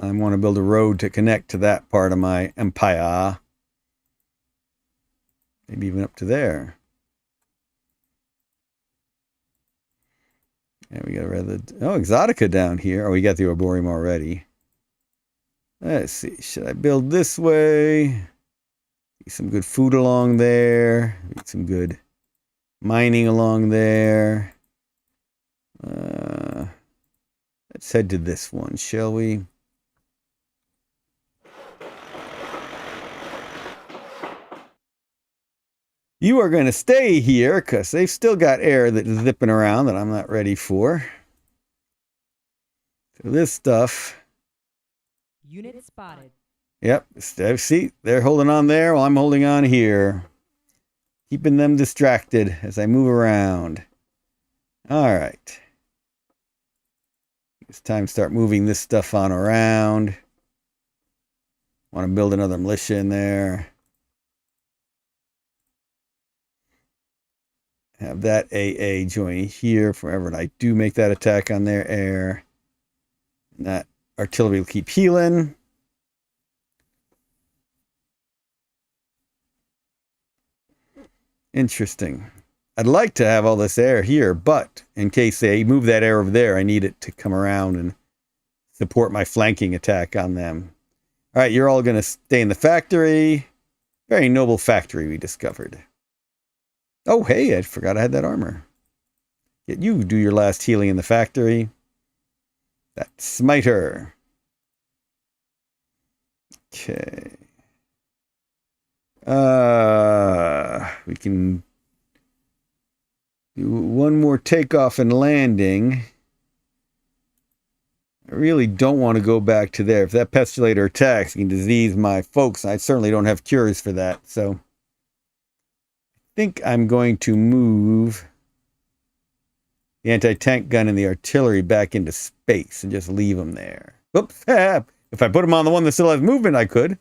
I want to build a road to connect to that part of my empire. Maybe even up to there. And we got Exotica down here. Oh, we got the Arborium already. Let's see. Should I build this way? Get some good food along there. Get some good mining along there. Let's head to this one, shall we? You are going to stay here because they've still got air that's zipping around that I'm not ready for. So this stuff. Unit spotted. Yep. See, they're holding on there while I'm holding on here. Keeping them distracted as I move around. All right. It's time to start moving this stuff on around. Want to build another militia in there. Have that AA join here forever. And I do make that attack on their air. And that artillery will keep healing. Interesting. I'd like to have all this air here, but in case they move that air over there, I need it to come around and support my flanking attack on them. All right, you're all going to stay in the factory. Very noble factory we discovered. Oh, hey, I forgot I had that armor. Get you do your last healing in the factory. That smiter. Okay. We can do one more takeoff and landing. I really don't want to go back to there. If that pestulator attacks, it can disease my folks. I certainly don't have cures for that. So I think I'm going to move the anti-tank gun and the artillery back into space and just leave them there. Oops. If I put them on the one that still has movement, I could.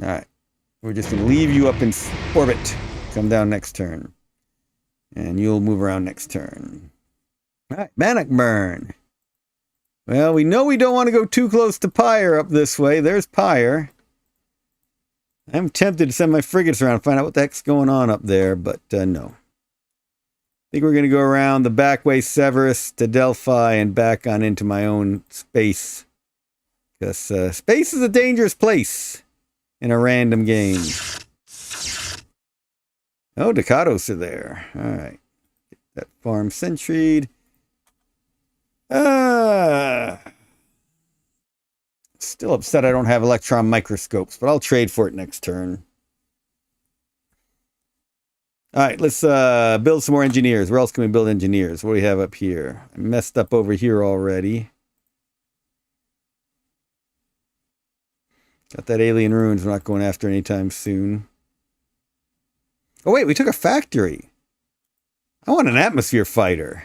All right. We're just going to leave you up in orbit. Come down next turn. And you'll move around next turn. All right. Bannockburn. Well, we know we don't want to go too close to Pyre up this way. There's Pyre. I'm tempted to send my frigates around and find out what the heck's going on up there, but no. I think we're going to go around the back way, Severus to Delphi, and back on into my own space. Because space is a dangerous place in a random game. Oh, Ducados are there. All right. Get that farm sentried. Still upset I don't have electron microscopes, but I'll trade for it next turn. All right, let's build some more engineers. Where else can we build engineers? What do we have up here? I messed up over here already. Got that alien ruins we're not going after anytime soon. Oh, wait, we took a factory. I want an atmosphere fighter.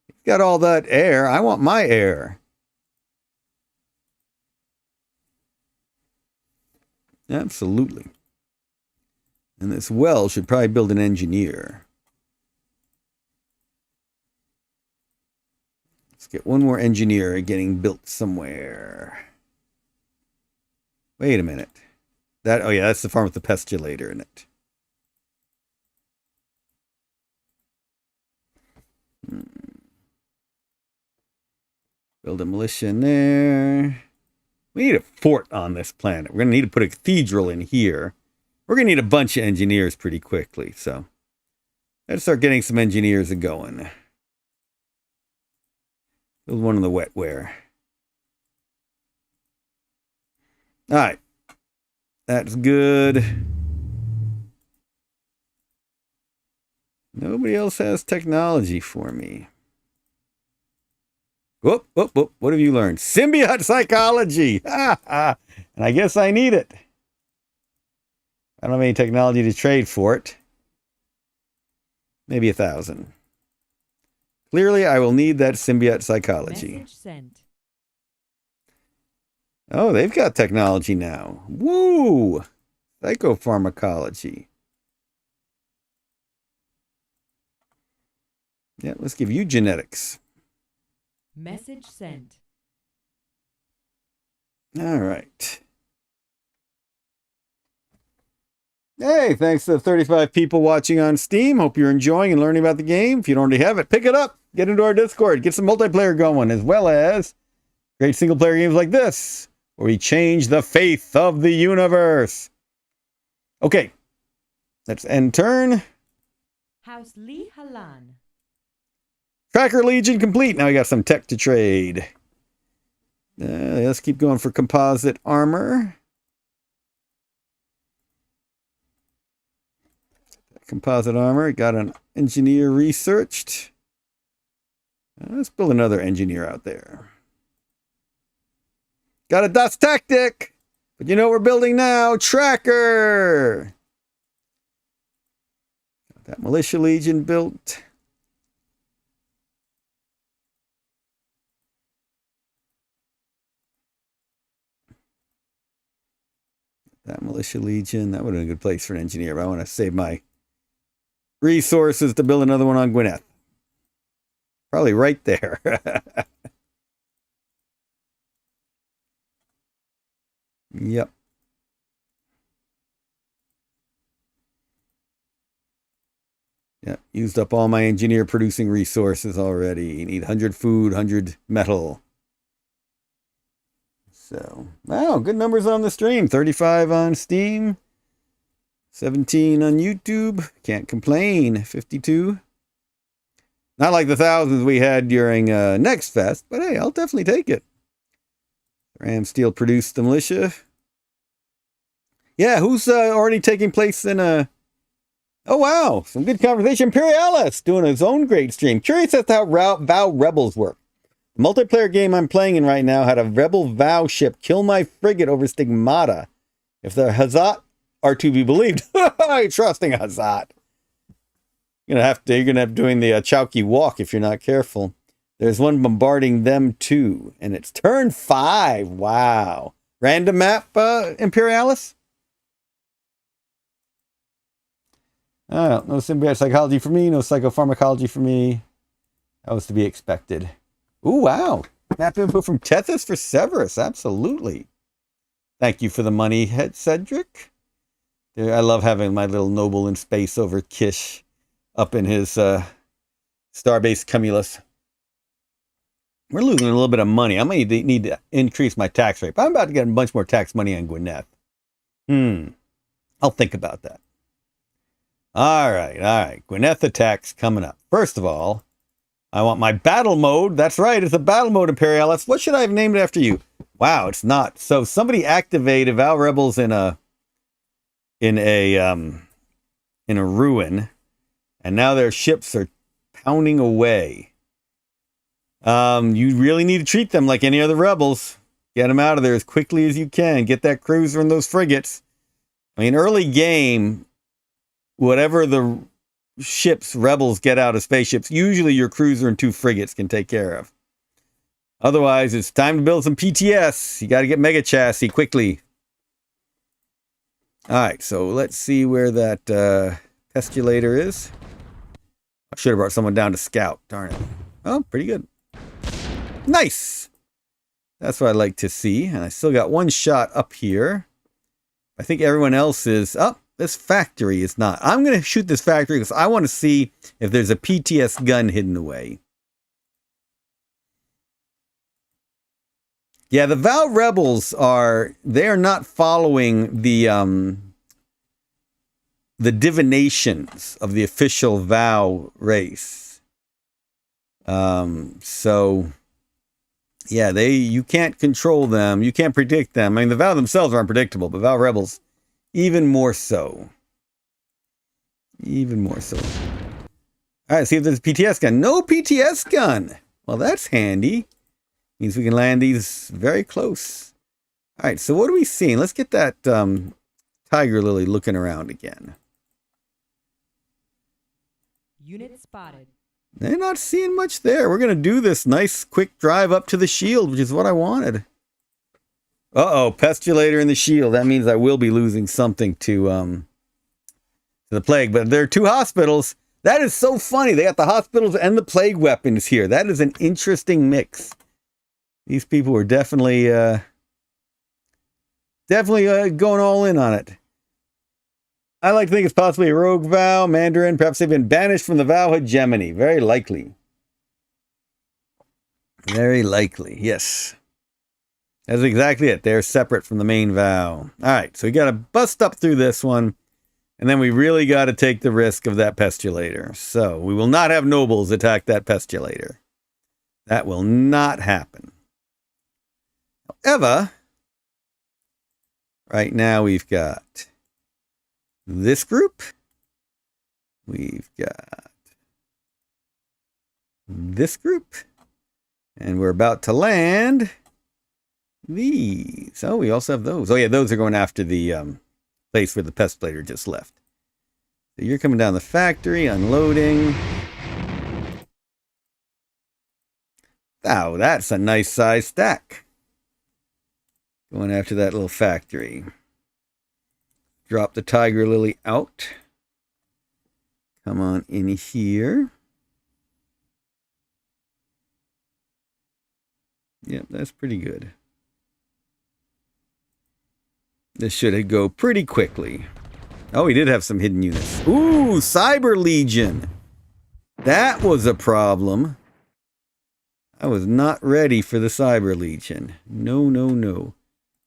He's got all that air. I want my air. Absolutely. And this well should probably build an engineer. Let's get one more engineer getting built somewhere. Wait a minute. Oh yeah, that's the farm with the pestulator in it. Build a militia in there. We need a fort on this planet. We're going to need to put a cathedral in here. We're going to need a bunch of engineers pretty quickly. So let's start getting some engineers going. Build one in the wetware. All right. That's good. Nobody else has technology for me. Whoop, whoop, whoop. What have you learned? Symbiote psychology. And I guess I need it. I don't have any technology to trade for it. Maybe 1,000. Clearly, I will need that symbiote psychology. Message sent. Oh, they've got technology now. Woo! Psychopharmacology. Yeah, let's give you genetics. Message sent. All right. Hey, thanks to the 35 people watching on Steam. Hope you're enjoying and learning about the game. If you don't already have it, pick it up. Get into our Discord. Get some multiplayer going, as well as great single-player games like this, where we change the faith of the universe. Okay. Let's end turn. House Li Halan. Tracker Legion complete. Now we got some tech to trade. Let's keep going for composite armor. Composite armor. Got an engineer researched. Let's build another engineer out there. Got a Das Tactic. But you know what we're building now? Tracker. That militia legion built. That militia legion, that would have been a good place for an engineer, but I want to save my resources to build another one on Gwynneth. Probably right there. Yep. Yep, used up all my engineer producing resources already. You need 100 food, 100 metal. So, wow, good numbers on the stream. 35 on Steam, 17 on YouTube. Can't complain. 52. Not like the thousands we had during Next Fest, but hey, I'll definitely take it. Ram Steel produced the militia. Yeah, who's already taking place in a... Oh, wow. Some good conversation. Imperialis doing his own great stream. Curious as to how Vow Rebels work. The multiplayer game I'm playing in right now had a Rebel Vow ship kill my frigate over Stigmata. If the Hazat are to be believed. Trusting Hazat. You're gonna have doing the Chowky walk if you're not careful. There's one bombarding them too. And it's turn 5. Wow. Random map, Imperialis? No symbiotic psychology for me, no psychopharmacology for me. That was to be expected. Ooh, wow. Map input from Tethys for Severus, absolutely. Thank you for the money, Cedric. I love having my little noble in space over Kish up in his Starbase Cumulus. We're losing a little bit of money. I might need to increase my tax rate, but I'm about to get a bunch more tax money on Gwynneth. I'll think about that. All right. Gwynneth attacks coming up. First of all, I want my battle mode. That's right, it's a battle mode, Imperialis. What should I have named it after you? Wow, it's not. So somebody activated Val Rebels in a ruin, and now their ships are pounding away. You really need to treat them like any other rebels. Get them out of there as quickly as you can. Get that cruiser and those frigates. I mean, early game, whatever the ships rebels get out of spaceships, usually your cruiser and 2 frigates can take care of. Otherwise, it's time to build some PTS. You got to get mega chassis quickly. All right, so let's see where that pestulator is. I should have brought someone down to scout. Darn it. Oh, pretty good. Nice. That's what I like to see. And I still got one shot up here. I think everyone else is up. This factory is not. I'm going to shoot this factory because I want to see if there's a PTS gun hidden away. Yeah, the Vow Rebels they are not following the divinations of the official Vow race. So yeah, you can't control them. You can't predict them. I mean, the Vow themselves are unpredictable, but Vow Rebels even more so. Even more so. All right, see if there's a PTS gun. No PTS gun. Well, that's handy. Means we can land these very close. All right, so what are we seeing? Let's get that Tiger Lily looking around again. Unit spotted. They're not seeing much there. We're going to do this nice quick drive up to the shield, which is what I wanted. Uh-oh, Pestulator in the shield. That means I will be losing something to the plague. But there are 2 hospitals. That is so funny. They got the hospitals and the plague weapons here. That is an interesting mix. These people were definitely going all in on it. I like to think it's possibly a rogue Vow, Mandarin. Perhaps they've been banished from the Vow hegemony. Very likely. Very likely, yes. That's exactly it. They're separate from the main Vow. All right, so we got to bust up through this one. And then we really got to take the risk of that Pestulator. So we will not have nobles attack that Pestulator. That will not happen. However, right now we've got this group. We've got this group. And we're about to land these. Oh, we also have those. Oh, yeah, those are going after the place where the Pestulator just left. So you're coming down the factory, unloading. Oh, that's a nice size stack. Going after that little factory. Drop the tiger lily out. Come on in here. Yep, that's pretty good. This should go pretty quickly. Oh, he did have some hidden units. Ooh, Cyber Legion. That was a problem. I was not ready for the Cyber Legion. No, no, no.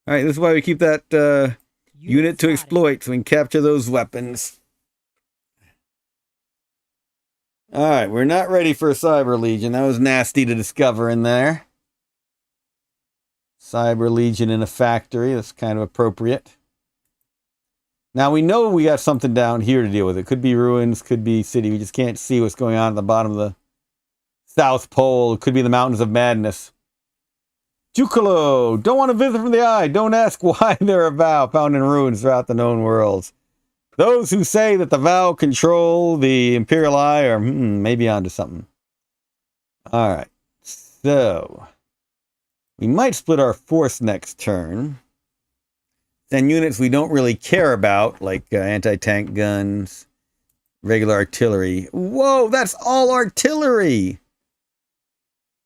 All right, this is why we keep that unit to exploit, so we can capture those weapons. All right, we're not ready for a Cyber Legion. That was nasty to discover in there. Cyber Legion in a factory. That's kind of appropriate. Now we know we got something down here to deal with. It could be ruins, could be city. We just can't see what's going on at the bottom of the South Pole. It could be the Mountains of Madness. Jucolo, don't want to visit from the eye. Don't ask why they're a vow found in ruins throughout the known worlds. Those who say that the vow control the Imperial Eye are maybe onto something. All right, so we might split our force next turn. Then units we don't really care about, like anti-tank guns, regular artillery. Whoa, that's all artillery!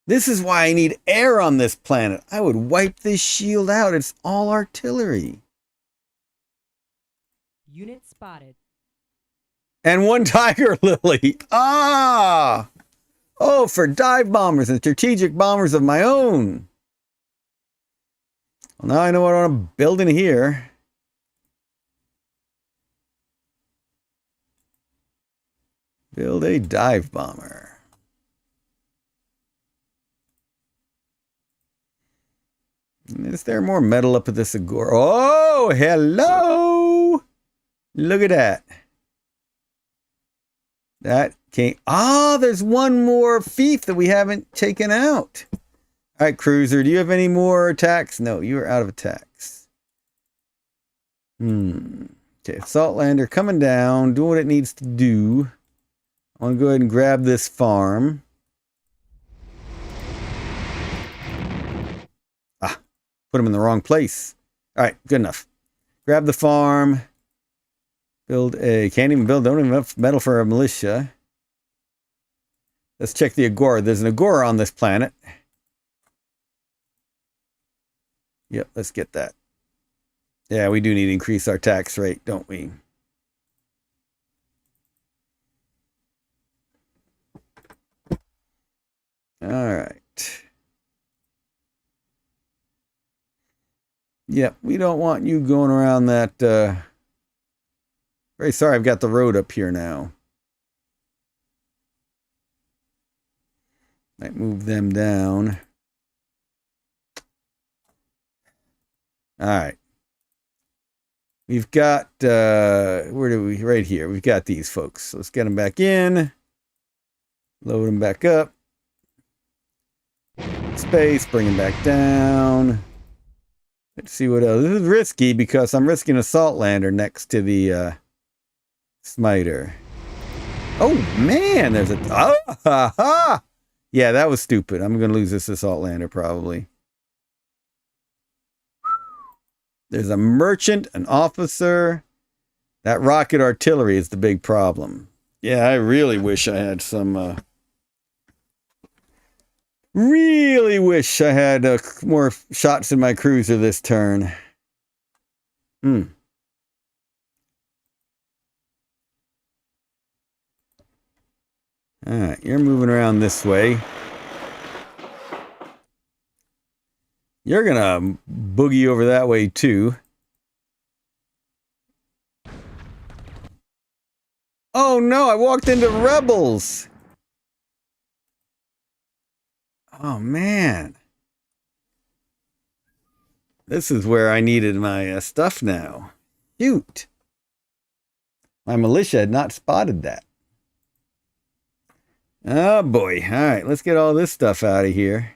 This is why I need air on this planet. I would wipe this shield out. It's all artillery. Unit spotted. And one Tiger Lily. Ah! Oh, for dive bombers and strategic bombers of my own. Well, now I know what I'm building here. Build a dive bomber. Is there more metal up at this agora? Oh, hello! Look at that. That came. Ah, there's one more fief that we haven't taken out. All right, Cruiser, do you have any more attacks? No, you are out of attacks. Okay, Saltlander coming down, doing what it needs to do. I want to go ahead and grab this farm. Ah, put him in the wrong place. All right, good enough. Grab the farm. Build a, can't even build, don't even have enough metal for a militia. Let's check the agora. There's an agora on this planet. Yep, let's get that. Yeah, we do need to increase our tax rate, don't we? All right. Yep, we don't want you going around that. Very sorry, I've got the road up here now. Might move them down. All right. We've got, where do we, right here. We've got these folks. So let's get them back in. Load them back up. Space, bring them back down. Let's see what else. This is risky because I'm risking a Saltlander next to the Smiter. Oh, man, there's a, oh, ha, ha. Yeah, that was stupid. I'm going to lose this Assault Lander probably. There's a merchant, an officer. That rocket artillery is the big problem. Yeah, I really wish I had some... really wish I had more shots in my cruiser this turn. Alright, you're moving around this way. You're gonna boogie over that way too. Oh no, I walked into rebels! Oh man. This is where I needed my stuff now. Shoot. My militia had not spotted that. Oh boy. Alright, let's get all this stuff out of here.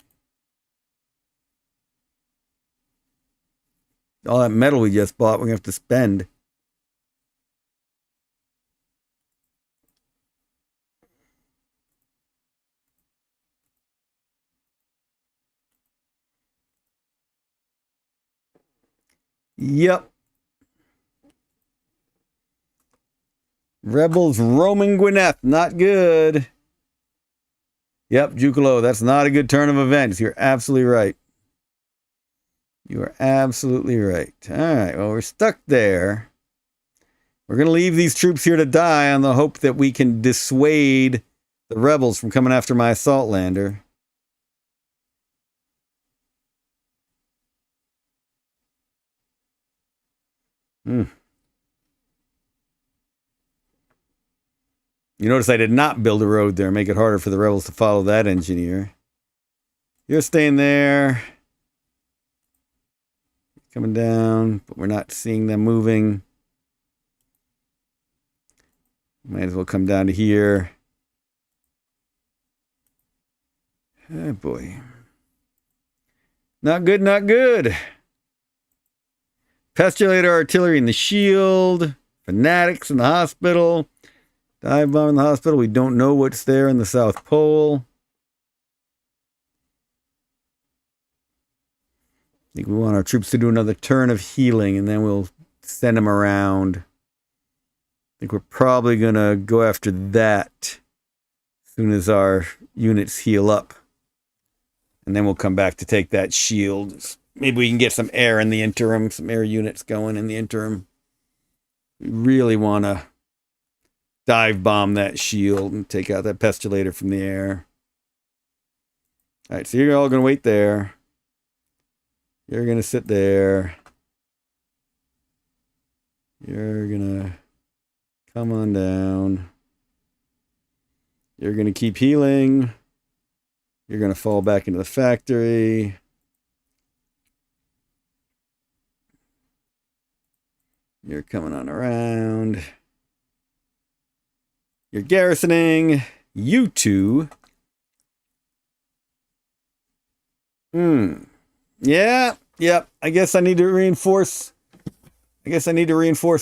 All that metal we just bought, we're going to have to spend. Yep. Rebels roaming Gwynneth. Not good. Yep, Jucalo, that's not a good turn of events. You're absolutely right. You are absolutely right. All right, well, we're stuck there. We're going to leave these troops here to die on the hope that we can dissuade the rebels from coming after my assault lander. You notice I did not build a road there, make it harder for the rebels to follow that engineer. You're staying there. Coming down, but we're not seeing them moving. Might as well come down to here. Oh boy. Not good, not good. Pestulator artillery in the shield. Fanatics in the hospital. Dive bomb in the hospital. We don't know what's there in the South Pole. I think we want our troops to do another turn of healing, and then we'll send them around. I think we're probably going to go after that as soon as our units heal up. And then we'll come back to take that shield. Maybe we can get some air in the interim, some air units going in the interim. We really want to dive bomb that shield and take out that pestulator from the air. All right, so you're all going to wait there. You're going to sit there. You're going to come on down. You're going to keep healing. You're going to fall back into the factory. You're coming on around. You're garrisoning. You two. Yeah. Yep. I guess I need to reinforce.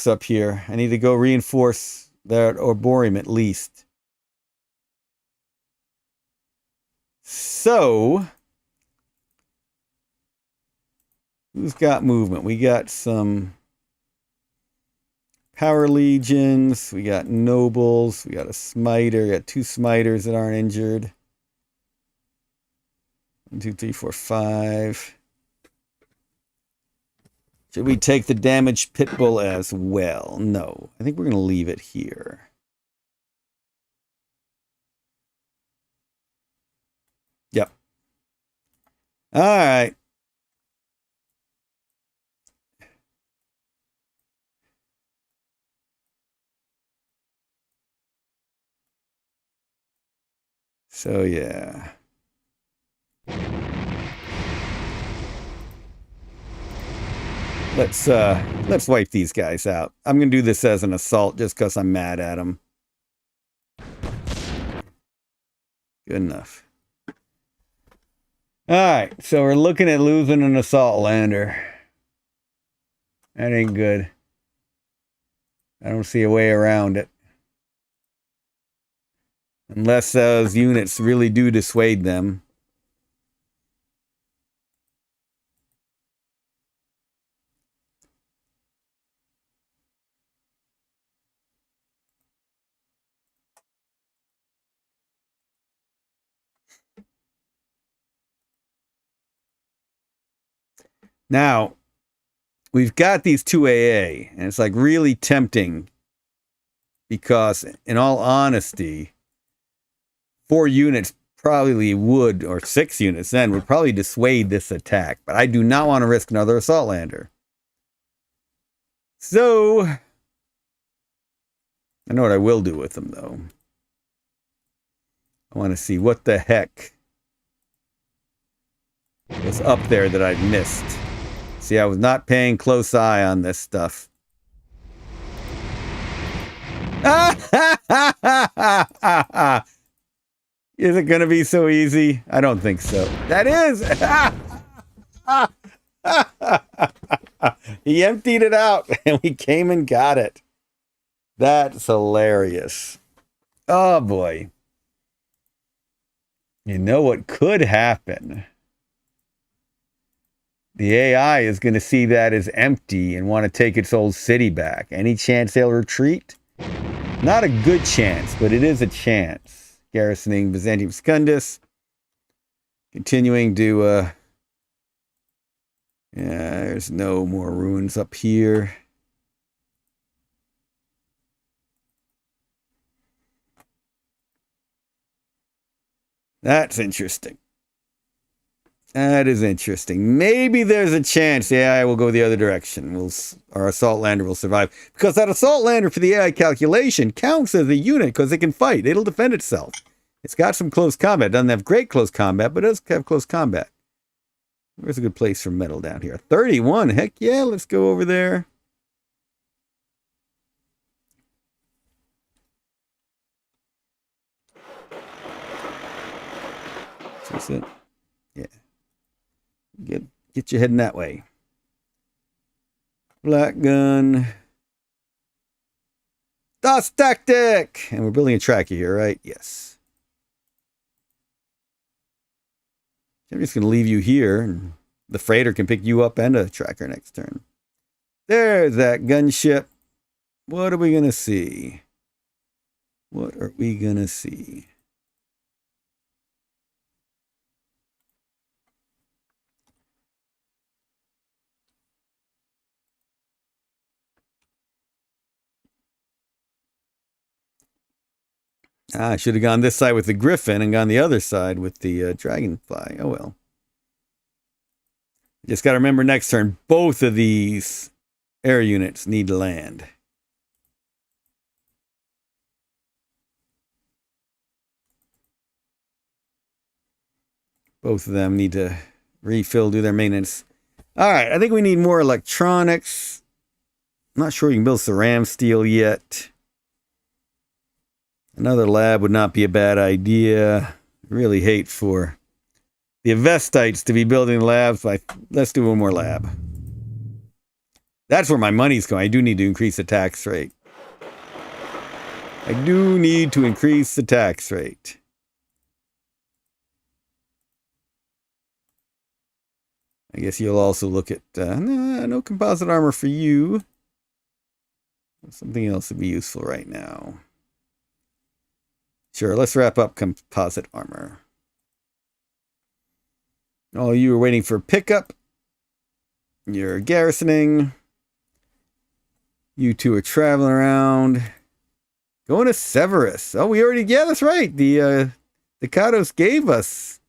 Up here. I need to go reinforce that Arboreum at least. So, who's got movement? We got some Power Legions. We got Nobles. We got a Smiter. We got 2 Smiters that aren't injured. 1, 2, 3, 4, 5. Should we take the damaged Pitbull as well? No. I think we're going to leave it here. Yep. All right. So, yeah. Let's wipe these guys out. I'm going to do this as an assault just because I'm mad at them. Good enough. Alright, so we're looking at losing an assault lander. That ain't good. I don't see a way around it. Unless those units really do dissuade them. Now, we've got these 2 AA, and it's like really tempting because, in all honesty, 4 units probably would, or 6 units then, would probably dissuade this attack. But I do not want to risk another assault lander. So, I know what I will do with them, though. I want to see what the heck was up there that I've missed. See, I was not paying close eye on this stuff. Is it going to be so easy? I don't think so. That is. He emptied it out and we came and got it. That's hilarious. Oh boy. You know what could happen? The AI is going to see that as empty and want to take its old city back. Any chance they'll retreat? Not a good chance, but it is a chance. Garrisoning Byzantium Secundus. Continuing to... yeah, there's no more ruins up here. That's interesting. That is interesting. Maybe there's a chance the AI will go the other direction. Our assault lander will survive. Because that assault lander for the AI calculation counts as a unit because it can fight. It'll defend itself. It's got some close combat. It doesn't have great close combat, but it does have close combat. Where's a good place for metal down here? 31. Heck yeah, let's go over there. Is it? Yeah. Get you heading that way. Black gun. Das tactic! And we're building a tracker here, right? Yes. I'm just going to leave you here. And the freighter can pick you up and a tracker next turn. There's that gunship. What are we going to see? What are we going to see? I should have gone this side with the Griffin and gone the other side with the Dragonfly. Oh well. Just got to remember next turn, both of these air units need to land. Both of them need to refill, do their maintenance. All right, I think we need more electronics. I'm not sure you can build ceram steel yet. Another lab would not be a bad idea. Really hate for the Avestites to be building labs. Let's do one more lab. That's where my money's going. I do need to increase the tax rate. I do need to increase the tax rate. I guess you'll also look at... no composite armor for you. Something else would be useful right now. Sure, let's wrap up composite armor. Oh, you were waiting for pickup. You're garrisoning. You two are traveling around. Going to Severus. Oh, we already... Yeah, that's right. The Kados gave us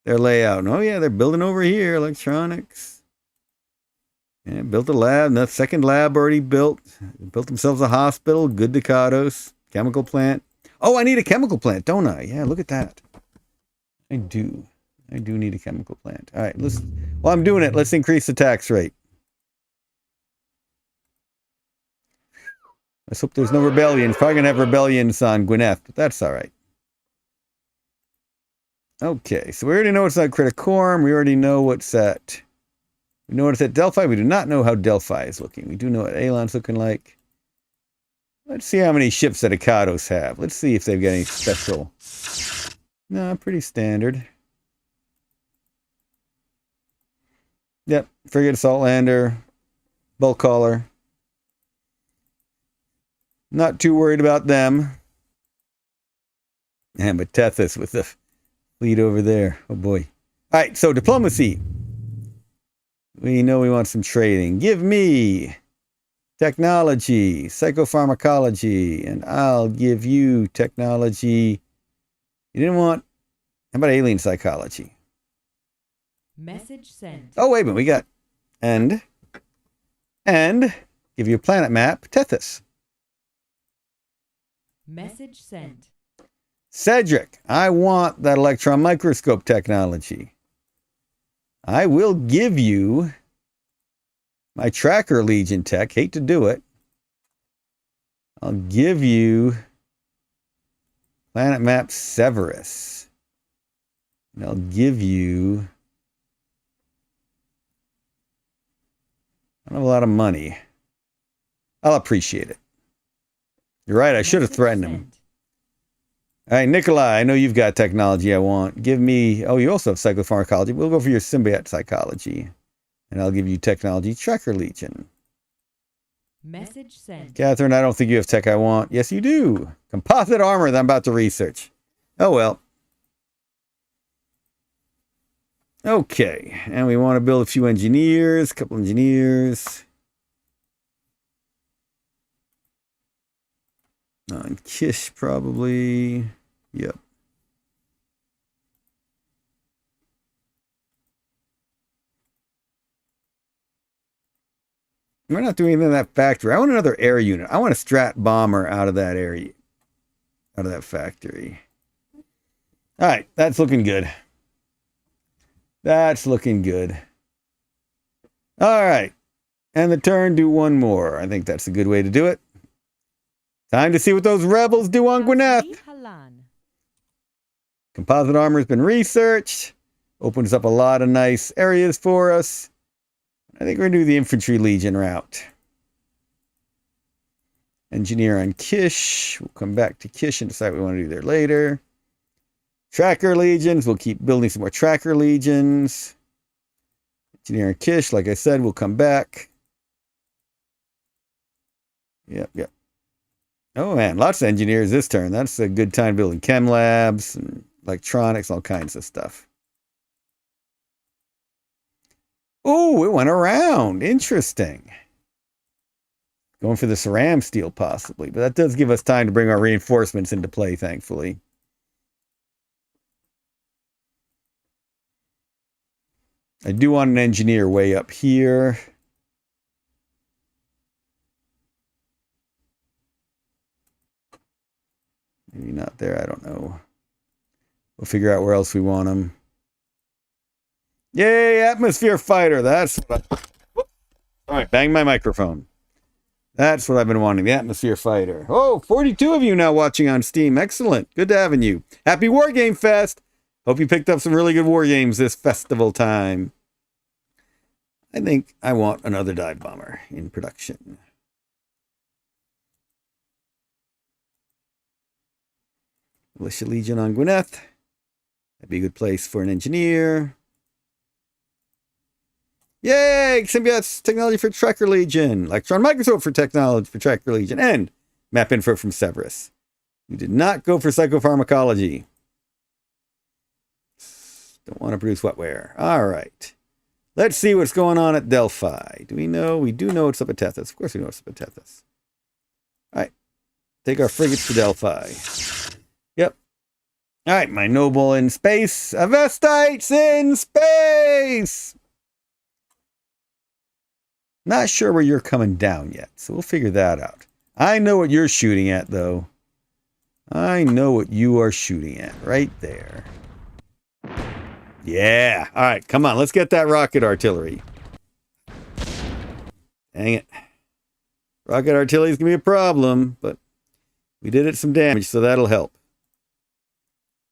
their layout. Oh, yeah, they're building over here. Electronics. Yeah, built a lab. The second lab already built. Built themselves a hospital. Good to Kados. Chemical plant. Oh, I need a chemical plant, don't I? Yeah, look at that. I do. I do need a chemical plant. All right, while I'm doing it, let's increase the tax rate. Let's hope there's no rebellion. Probably going to have rebellions on Gwynneth, but that's all right. Okay, so we already know it's at Criticorum. We already know what's at... We know what's at Delphi. We do not know how Delphi is looking. We do know what Alon's looking like. Let's see how many ships that Akados have. Let's see if they've got any special. No, pretty standard. Yep, frigate, assault lander, bulk hauler. Not too worried about them. And but Tethys with the fleet over there. Oh boy. All right, so diplomacy. We know we want some trading. Give me technology, psychopharmacology, and I'll give you technology. You didn't want... How about alien psychology? Message sent. Oh, wait a minute. We got... And give you a planet map, Tethys. Message sent. Cedric, I want that electron microscope technology. I will give you my tracker Legion tech. Hate to do it. I'll give you planet map Severus. And I'll give you... I don't have a lot of money. I'll appreciate it. You're right, I should have threatened him. All right, Nikolai, I know you've got technology I want. Give me... Oh, you also have psychopharmacology. We'll go for your symbiote psychology. And I'll give you Technology Tracker Legion. Message sent. Catherine, I don't think you have tech I want. Yes, you do. Composite armor that I'm about to research. Oh, well. Okay. And we want to build a few engineers. A couple engineers. And Kish, probably. Yep. We're not doing anything in that factory. I want another air unit. I want a Strat bomber out of that area. Out of that factory. All right. That's looking good. That's looking good. All right. And the turn, do one more. I think that's a good way to do it. Time to see what those rebels do on Gwynneth. House Li Halan. Composite armor has been researched. Opens up a lot of nice areas for us. I think we're going to do the Infantry Legion route. Engineer on Kish. We'll come back to Kish and decide what we want to do there later. Tracker Legions. We'll keep building some more Tracker Legions. Engineer on Kish. Like I said, we'll come back. Yep. Oh, man. Lots of engineers this turn. That's a good time building chem labs and electronics, all kinds of stuff. Oh, it went around. Interesting. Going for the Ceram steel, possibly. But that does give us time to bring our reinforcements into play, thankfully. I do want an engineer way up here. Maybe not there. I don't know. We'll figure out where else we want them. Yay, atmosphere fighter. That's what all right, bang my microphone. That's what I've been wanting, the atmosphere fighter. Oh, 42 of you now watching on Steam. Excellent. Good to having you. Happy War Game Fest. Hope you picked up some really good war games this festival time. I think I want another dive bomber in production. Militia Legion on Gwynneth. That'd be a good place for an engineer. Yay! Symbiotes technology for Tracker Legion. Electron microscope for technology for Tracker Legion. And map info from Severus. You did not go for psychopharmacology. Don't want to produce wetware. All right. Let's see what's going on at Delphi. Do we know? We do know what's up at Tethys. Of course we know what's up at Tethys. All right. Take our frigates to Delphi. Yep. All right. My noble in space. Avestites in space! Not sure where you're coming down yet, so we'll figure that out. I know what you're shooting at, though. I know what you are shooting at right there. Yeah. All right, come on. Let's get that rocket artillery. Dang it. Rocket artillery is going to be a problem, but we did it some damage, so that'll help.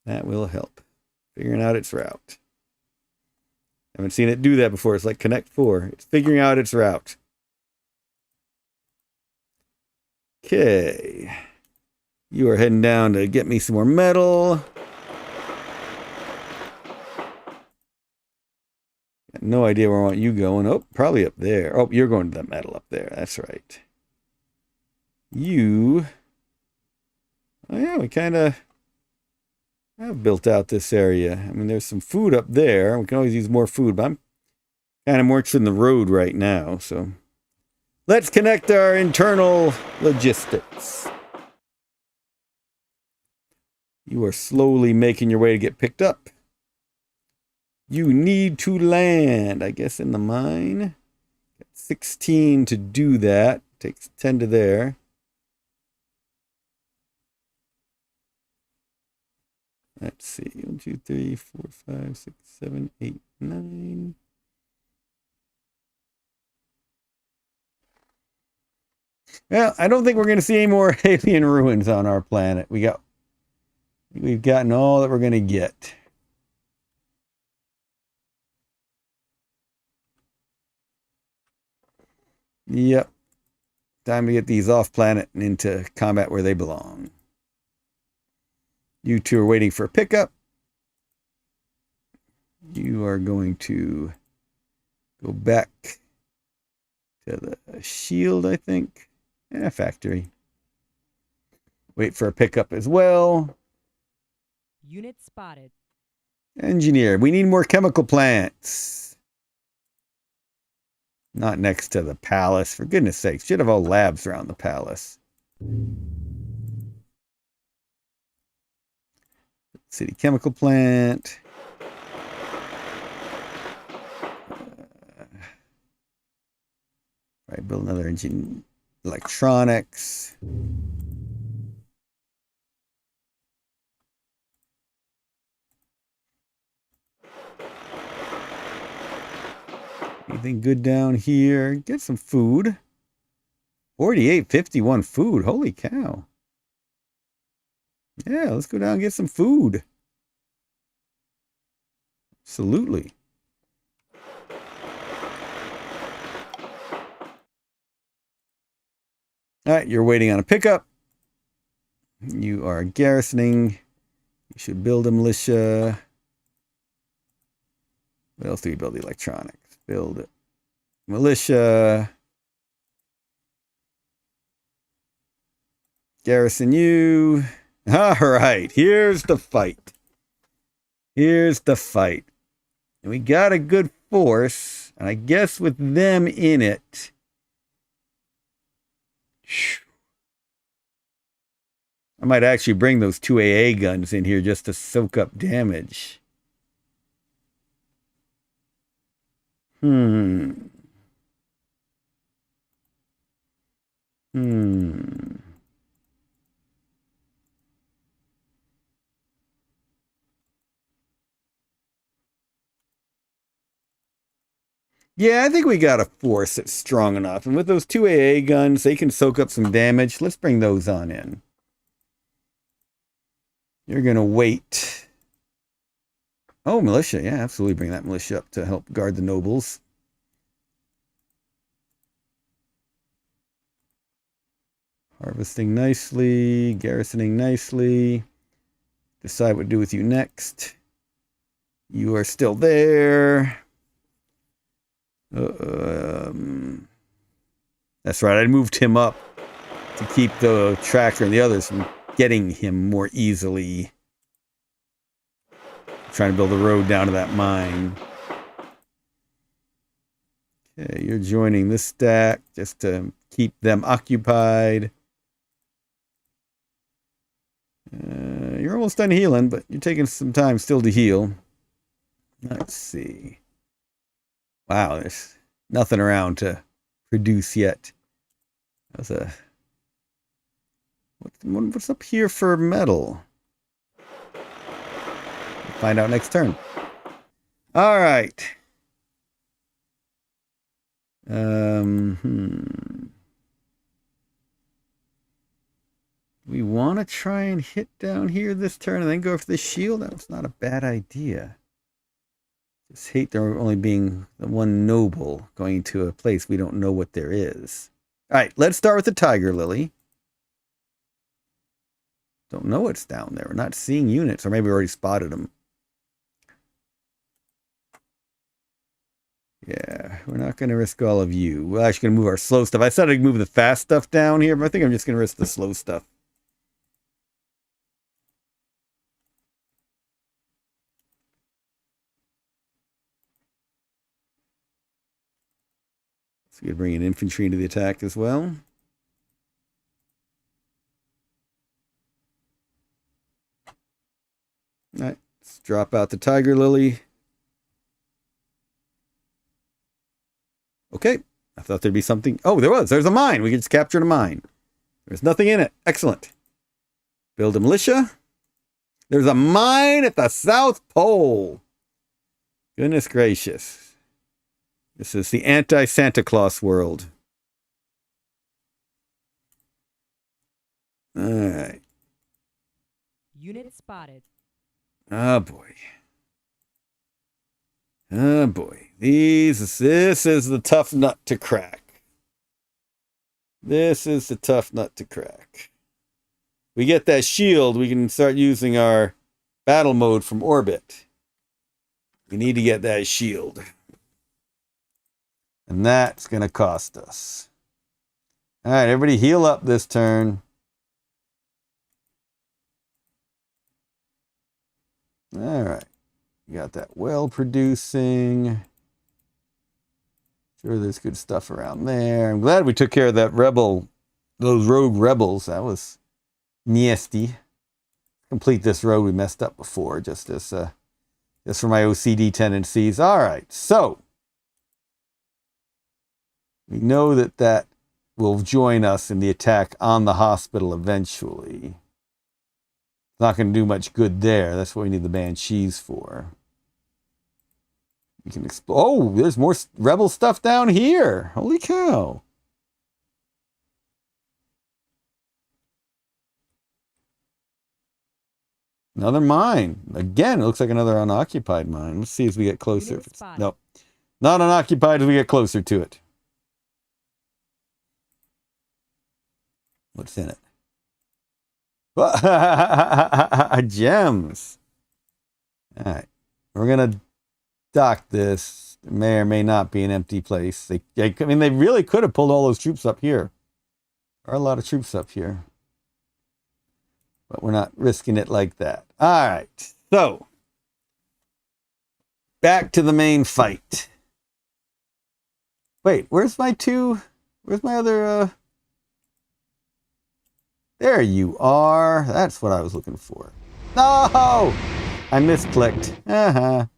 That will help. Figuring out its route. Haven't seen it do that before. It's like Connect 4. It's figuring out its route. Okay. You are heading down to get me some more metal. Got no idea where I want you going. Oh, probably up there. Oh, you're going to the metal up there. That's right. You. Oh, yeah, we kind of have built out this area. I mean, there's some food up there. We can always use more food, but I'm kind of more interested in the road right now. So let's connect our internal logistics. You are slowly making your way to get picked up. You need to land, I guess, in the mine. Got 16 to do that. Takes 10 to there. Let's see. 1, 2, 3, 4, 5, 6, 7, 8, 9. Well, I don't think we're going to see any more alien ruins on our planet. We've gotten all that we're going to get. Yep. Time to get these off planet and into combat where they belong. You two are waiting for a pickup. You are going to Go back to the shield, I think. And factory. Wait for a pickup as well. Unit spotted. Engineer. We need more chemical plants. Not next to the palace. For goodness sakes. Should have all labs around the palace. City chemical plant. Right, build another engine. Electronics. Anything good down here? Get some food. 48.51 food. Holy cow. Yeah, let's go down and get some food. Absolutely. All right, you're waiting on a pickup. You are garrisoning. You should build a militia. What else do we build? The electronics. Build it. Militia. Garrison you. All right, here's the fight. Here's the fight. And we got a good force. And I guess with them in it. I might actually bring those 2 AA guns in here just to soak up damage. Yeah, I think we got a force that's strong enough. And with those 2 AA guns, they can soak up some damage. Let's bring those on in. You're going to wait. Oh, militia. Yeah, absolutely bring that militia up to help guard the nobles. Harvesting nicely. Garrisoning nicely. Decide what to do with you next. You are still there. That's right. I moved him up to keep the tracker and the others from getting him more easily. Trying to build a road down to that mine. Okay, you're joining this stack just to keep them occupied. You're almost done healing, but you're taking some time still to heal. Let's see. Wow, there's nothing around to produce yet. That's a... What's up here for metal? We'll find out next turn. All right. We want to try and hit down here this turn and then go for the shield. That's not a bad idea. Just hate there only being the one noble going to a place we don't know what there is. All right, let's start with the Tiger Lily. Don't know what's down there. We're not seeing units, or maybe we already spotted them. Yeah, we're not going to risk all of you. We're actually going to move our slow stuff. I said I'd move the fast stuff down here, but I think I'm just going to risk the slow stuff. So we're going to bring in infantry into the attack as well. All right, let's drop out the Tiger Lily. Okay, I thought there'd be something. Oh, there was. There's a mine. We just captured a mine. There's nothing in it. Excellent. Build a militia. There's a mine at the South Pole. Goodness gracious. This is the anti-Santa Claus world. All right. Unit spotted. Oh, boy. Oh, boy. This is the tough nut to crack. This is the tough nut to crack. We get that shield, we can start using our battle mode from orbit. We need to get that shield. And that's going to cost us. All right, everybody heal up this turn. All right. You got that well producing. Sure, there's good stuff around there. I'm glad we took care of that rebel, those rogue rebels. That was nasty. Complete this road we messed up before, just for my OCD tendencies. All right, so we know that will join us in the attack on the hospital eventually. It's not going to do much good there. That's what we need the Banshees for. We can explore. Oh, there's more rebel stuff down here. Holy cow. Another mine. Again, it looks like another unoccupied mine. Let's see as we get closer. If it's, nope. Not unoccupied as we get closer to it. What's in it? Gems. All right. We're going to dock this. It may or may not be an empty place. I mean, they really could have pulled all those troops up here. There are a lot of troops up here. But we're not risking it like that. All right. So, back to the main fight. Wait, where's my other... There you are. That's what I was looking for. No! I misclicked.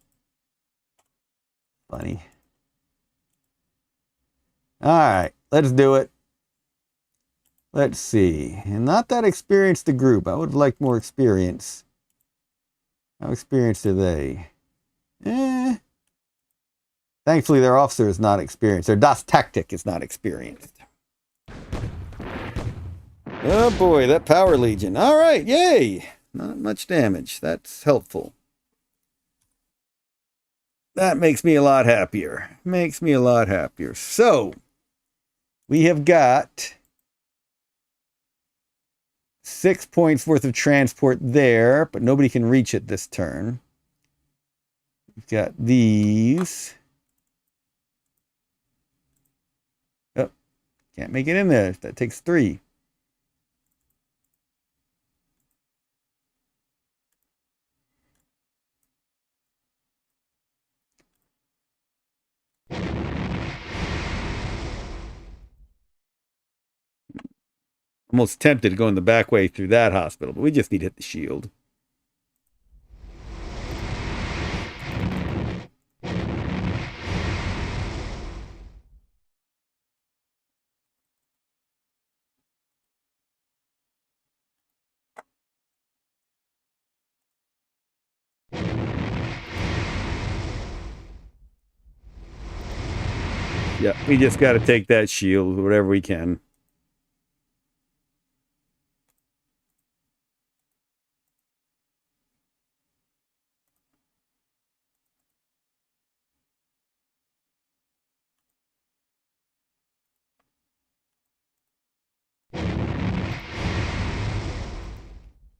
Funny. All right, let's do it. Let's see. And not that experienced a group. I would have liked more experience. How experienced are they? Thankfully, their officer is not experienced. Their Das Taktik is not experienced. Oh boy, that Power Legion. All right, yay! Not much damage. That's helpful. That makes me a lot happier. Makes me a lot happier. So, we have got 6 points worth of transport there, but nobody can reach it this turn. We've got these. Oh, can't make it in there. That takes 3. Almost tempted to go in the back way through that hospital, but we just need to hit the shield. Yeah, we just got to take that shield, whatever we can.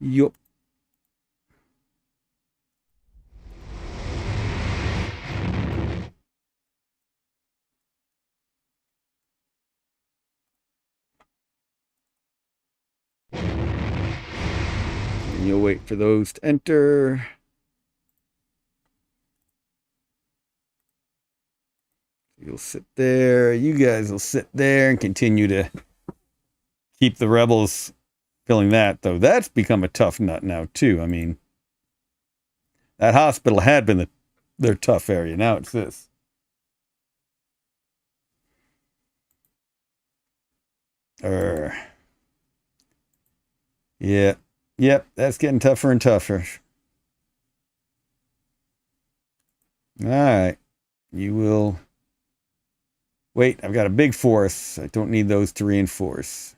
Yup. And you'll wait for those to enter. You'll sit there. You guys will sit there and continue to keep the rebels filling that, though. That's become a tough nut now, too. I mean, that hospital had been their tough area. Now it's this. Yeah. Yep, that's getting tougher and tougher. All right. You will... Wait, I've got a big force. I don't need those to reinforce.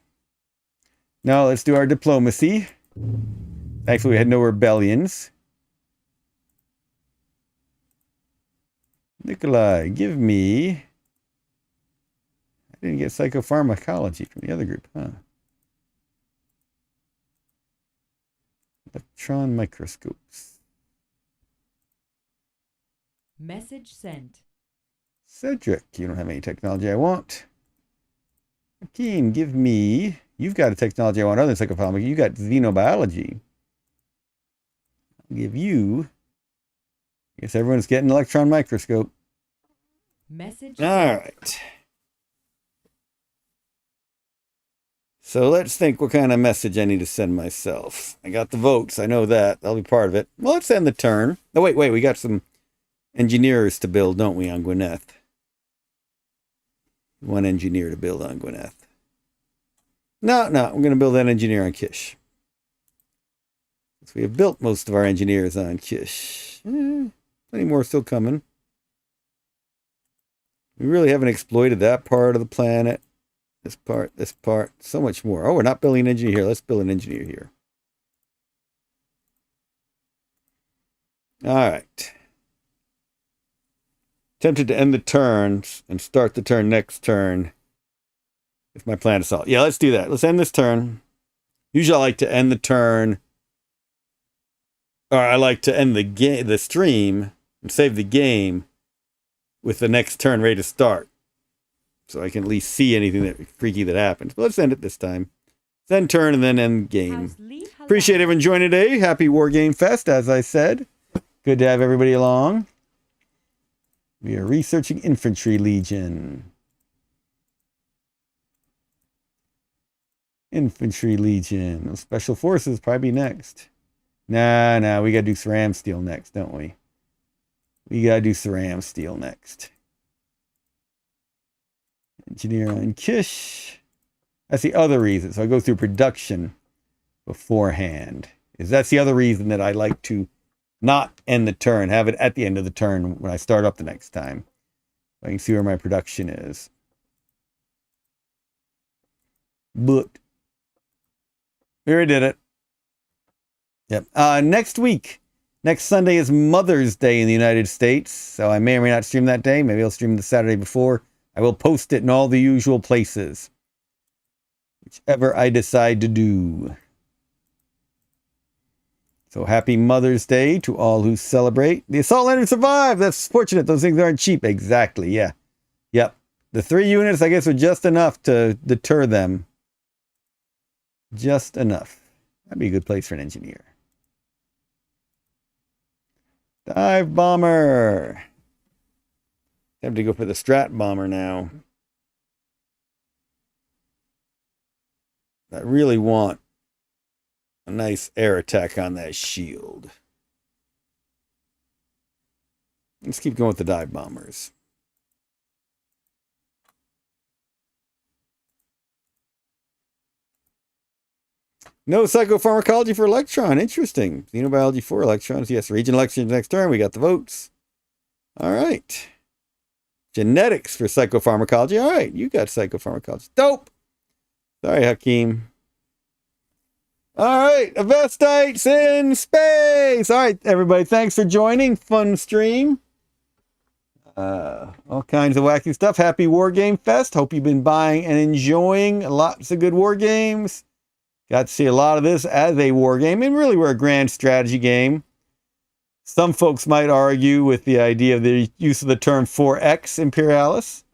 Now let's do our diplomacy. Thankfully, we had no rebellions. Nikolai, give me... I didn't get psychopharmacology from the other group, huh? Electron microscopes. Message sent. Cedric, you don't have any technology I want. Hakeem, give me... You've got a technology I want other than psychopharmacy. You got xenobiology. I'll give you... I guess everyone's getting an electron microscope. Message. All right. So let's think what kind of message I need to send myself. I got the votes. I know that. That'll be part of it. Well, let's end the turn. Oh, wait. We got some engineers to build, don't we, on Gwynneth? One engineer to build on Gwynneth. No. We're going to build that engineer on Kish. So we have built most of our engineers on Kish. Plenty more still coming. We really haven't exploited that part of the planet. This part. So much more. Oh, we're not building an engineer here. Let's build an engineer here. All right. Tempted to end the turn and start the turn next turn. If my plan is solid. Yeah, let's do that. Let's end this turn. Usually I like to end the turn. Or I like to end the stream and save the game with the next turn ready to start. So I can at least see anything that freaky that happens. But let's end it this time. Let's end turn and then end game. House Li Halan. Appreciate everyone joining today. Happy War Game Fest, as I said. Good to have everybody along. We are researching Infantry Legion. Infantry Legion. Special Forces probably next. Nah, we gotta do Ceram Steel next, don't we? We gotta do Ceram Steel next. Engineer on Kish. That's the other reason. So I go through production beforehand. That's the other reason that I like to not end the turn. Have it at the end of the turn when I start up the next time. I can see where my production is. But we already did it. Yep. Next Sunday is Mother's Day in the United States. So I may or may not stream that day. Maybe I'll stream the Saturday before. I will post it in all the usual places. Whichever I decide to do. So happy Mother's Day to all who celebrate. The assault liner survived. That's fortunate. Those things aren't cheap. Exactly. Yeah. Yep. The 3 units, I guess, were just enough to deter them. Just enough. That'd be a good place for an engineer. Dive bomber. Have to go for the Strat bomber now. I really want a nice air attack on that shield. Let's keep going with the dive bombers. No psychopharmacology for electron. Interesting. Xenobiology for electrons. Yes, region elections next turn. We got the votes. All right. Genetics for psychopharmacology. All right, you got psychopharmacology. Dope. Sorry, Hakeem. All right, Avestites in space. All right, everybody, thanks for joining. Fun stream. All kinds of wacky stuff. Happy War Game Fest. Hope you've been buying and enjoying lots of good war games. Got to see a lot of this as a war game, and really we're a grand strategy game. Some folks might argue with the idea of the use of the term 4X Imperialis.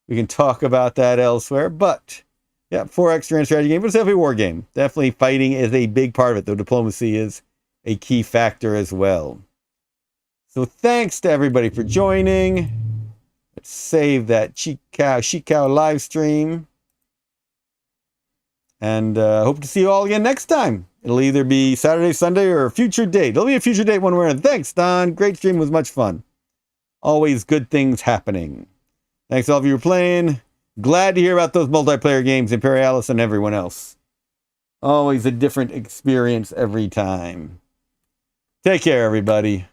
We can talk about that elsewhere, but yeah, 4X grand strategy game, but it's definitely a war game. Definitely fighting is a big part of it, though diplomacy is a key factor as well. So thanks to everybody for joining. Let's save that Chi Kao live stream. And hope to see you all again next time. It'll either be Saturday, Sunday, or a future date. It'll be a future date one way or another. Thanks, Don. Great stream. Was much fun. Always good things happening. Thanks to all of you for playing. Glad to hear about those multiplayer games, Imperialis and everyone else. Always a different experience every time. Take care, everybody.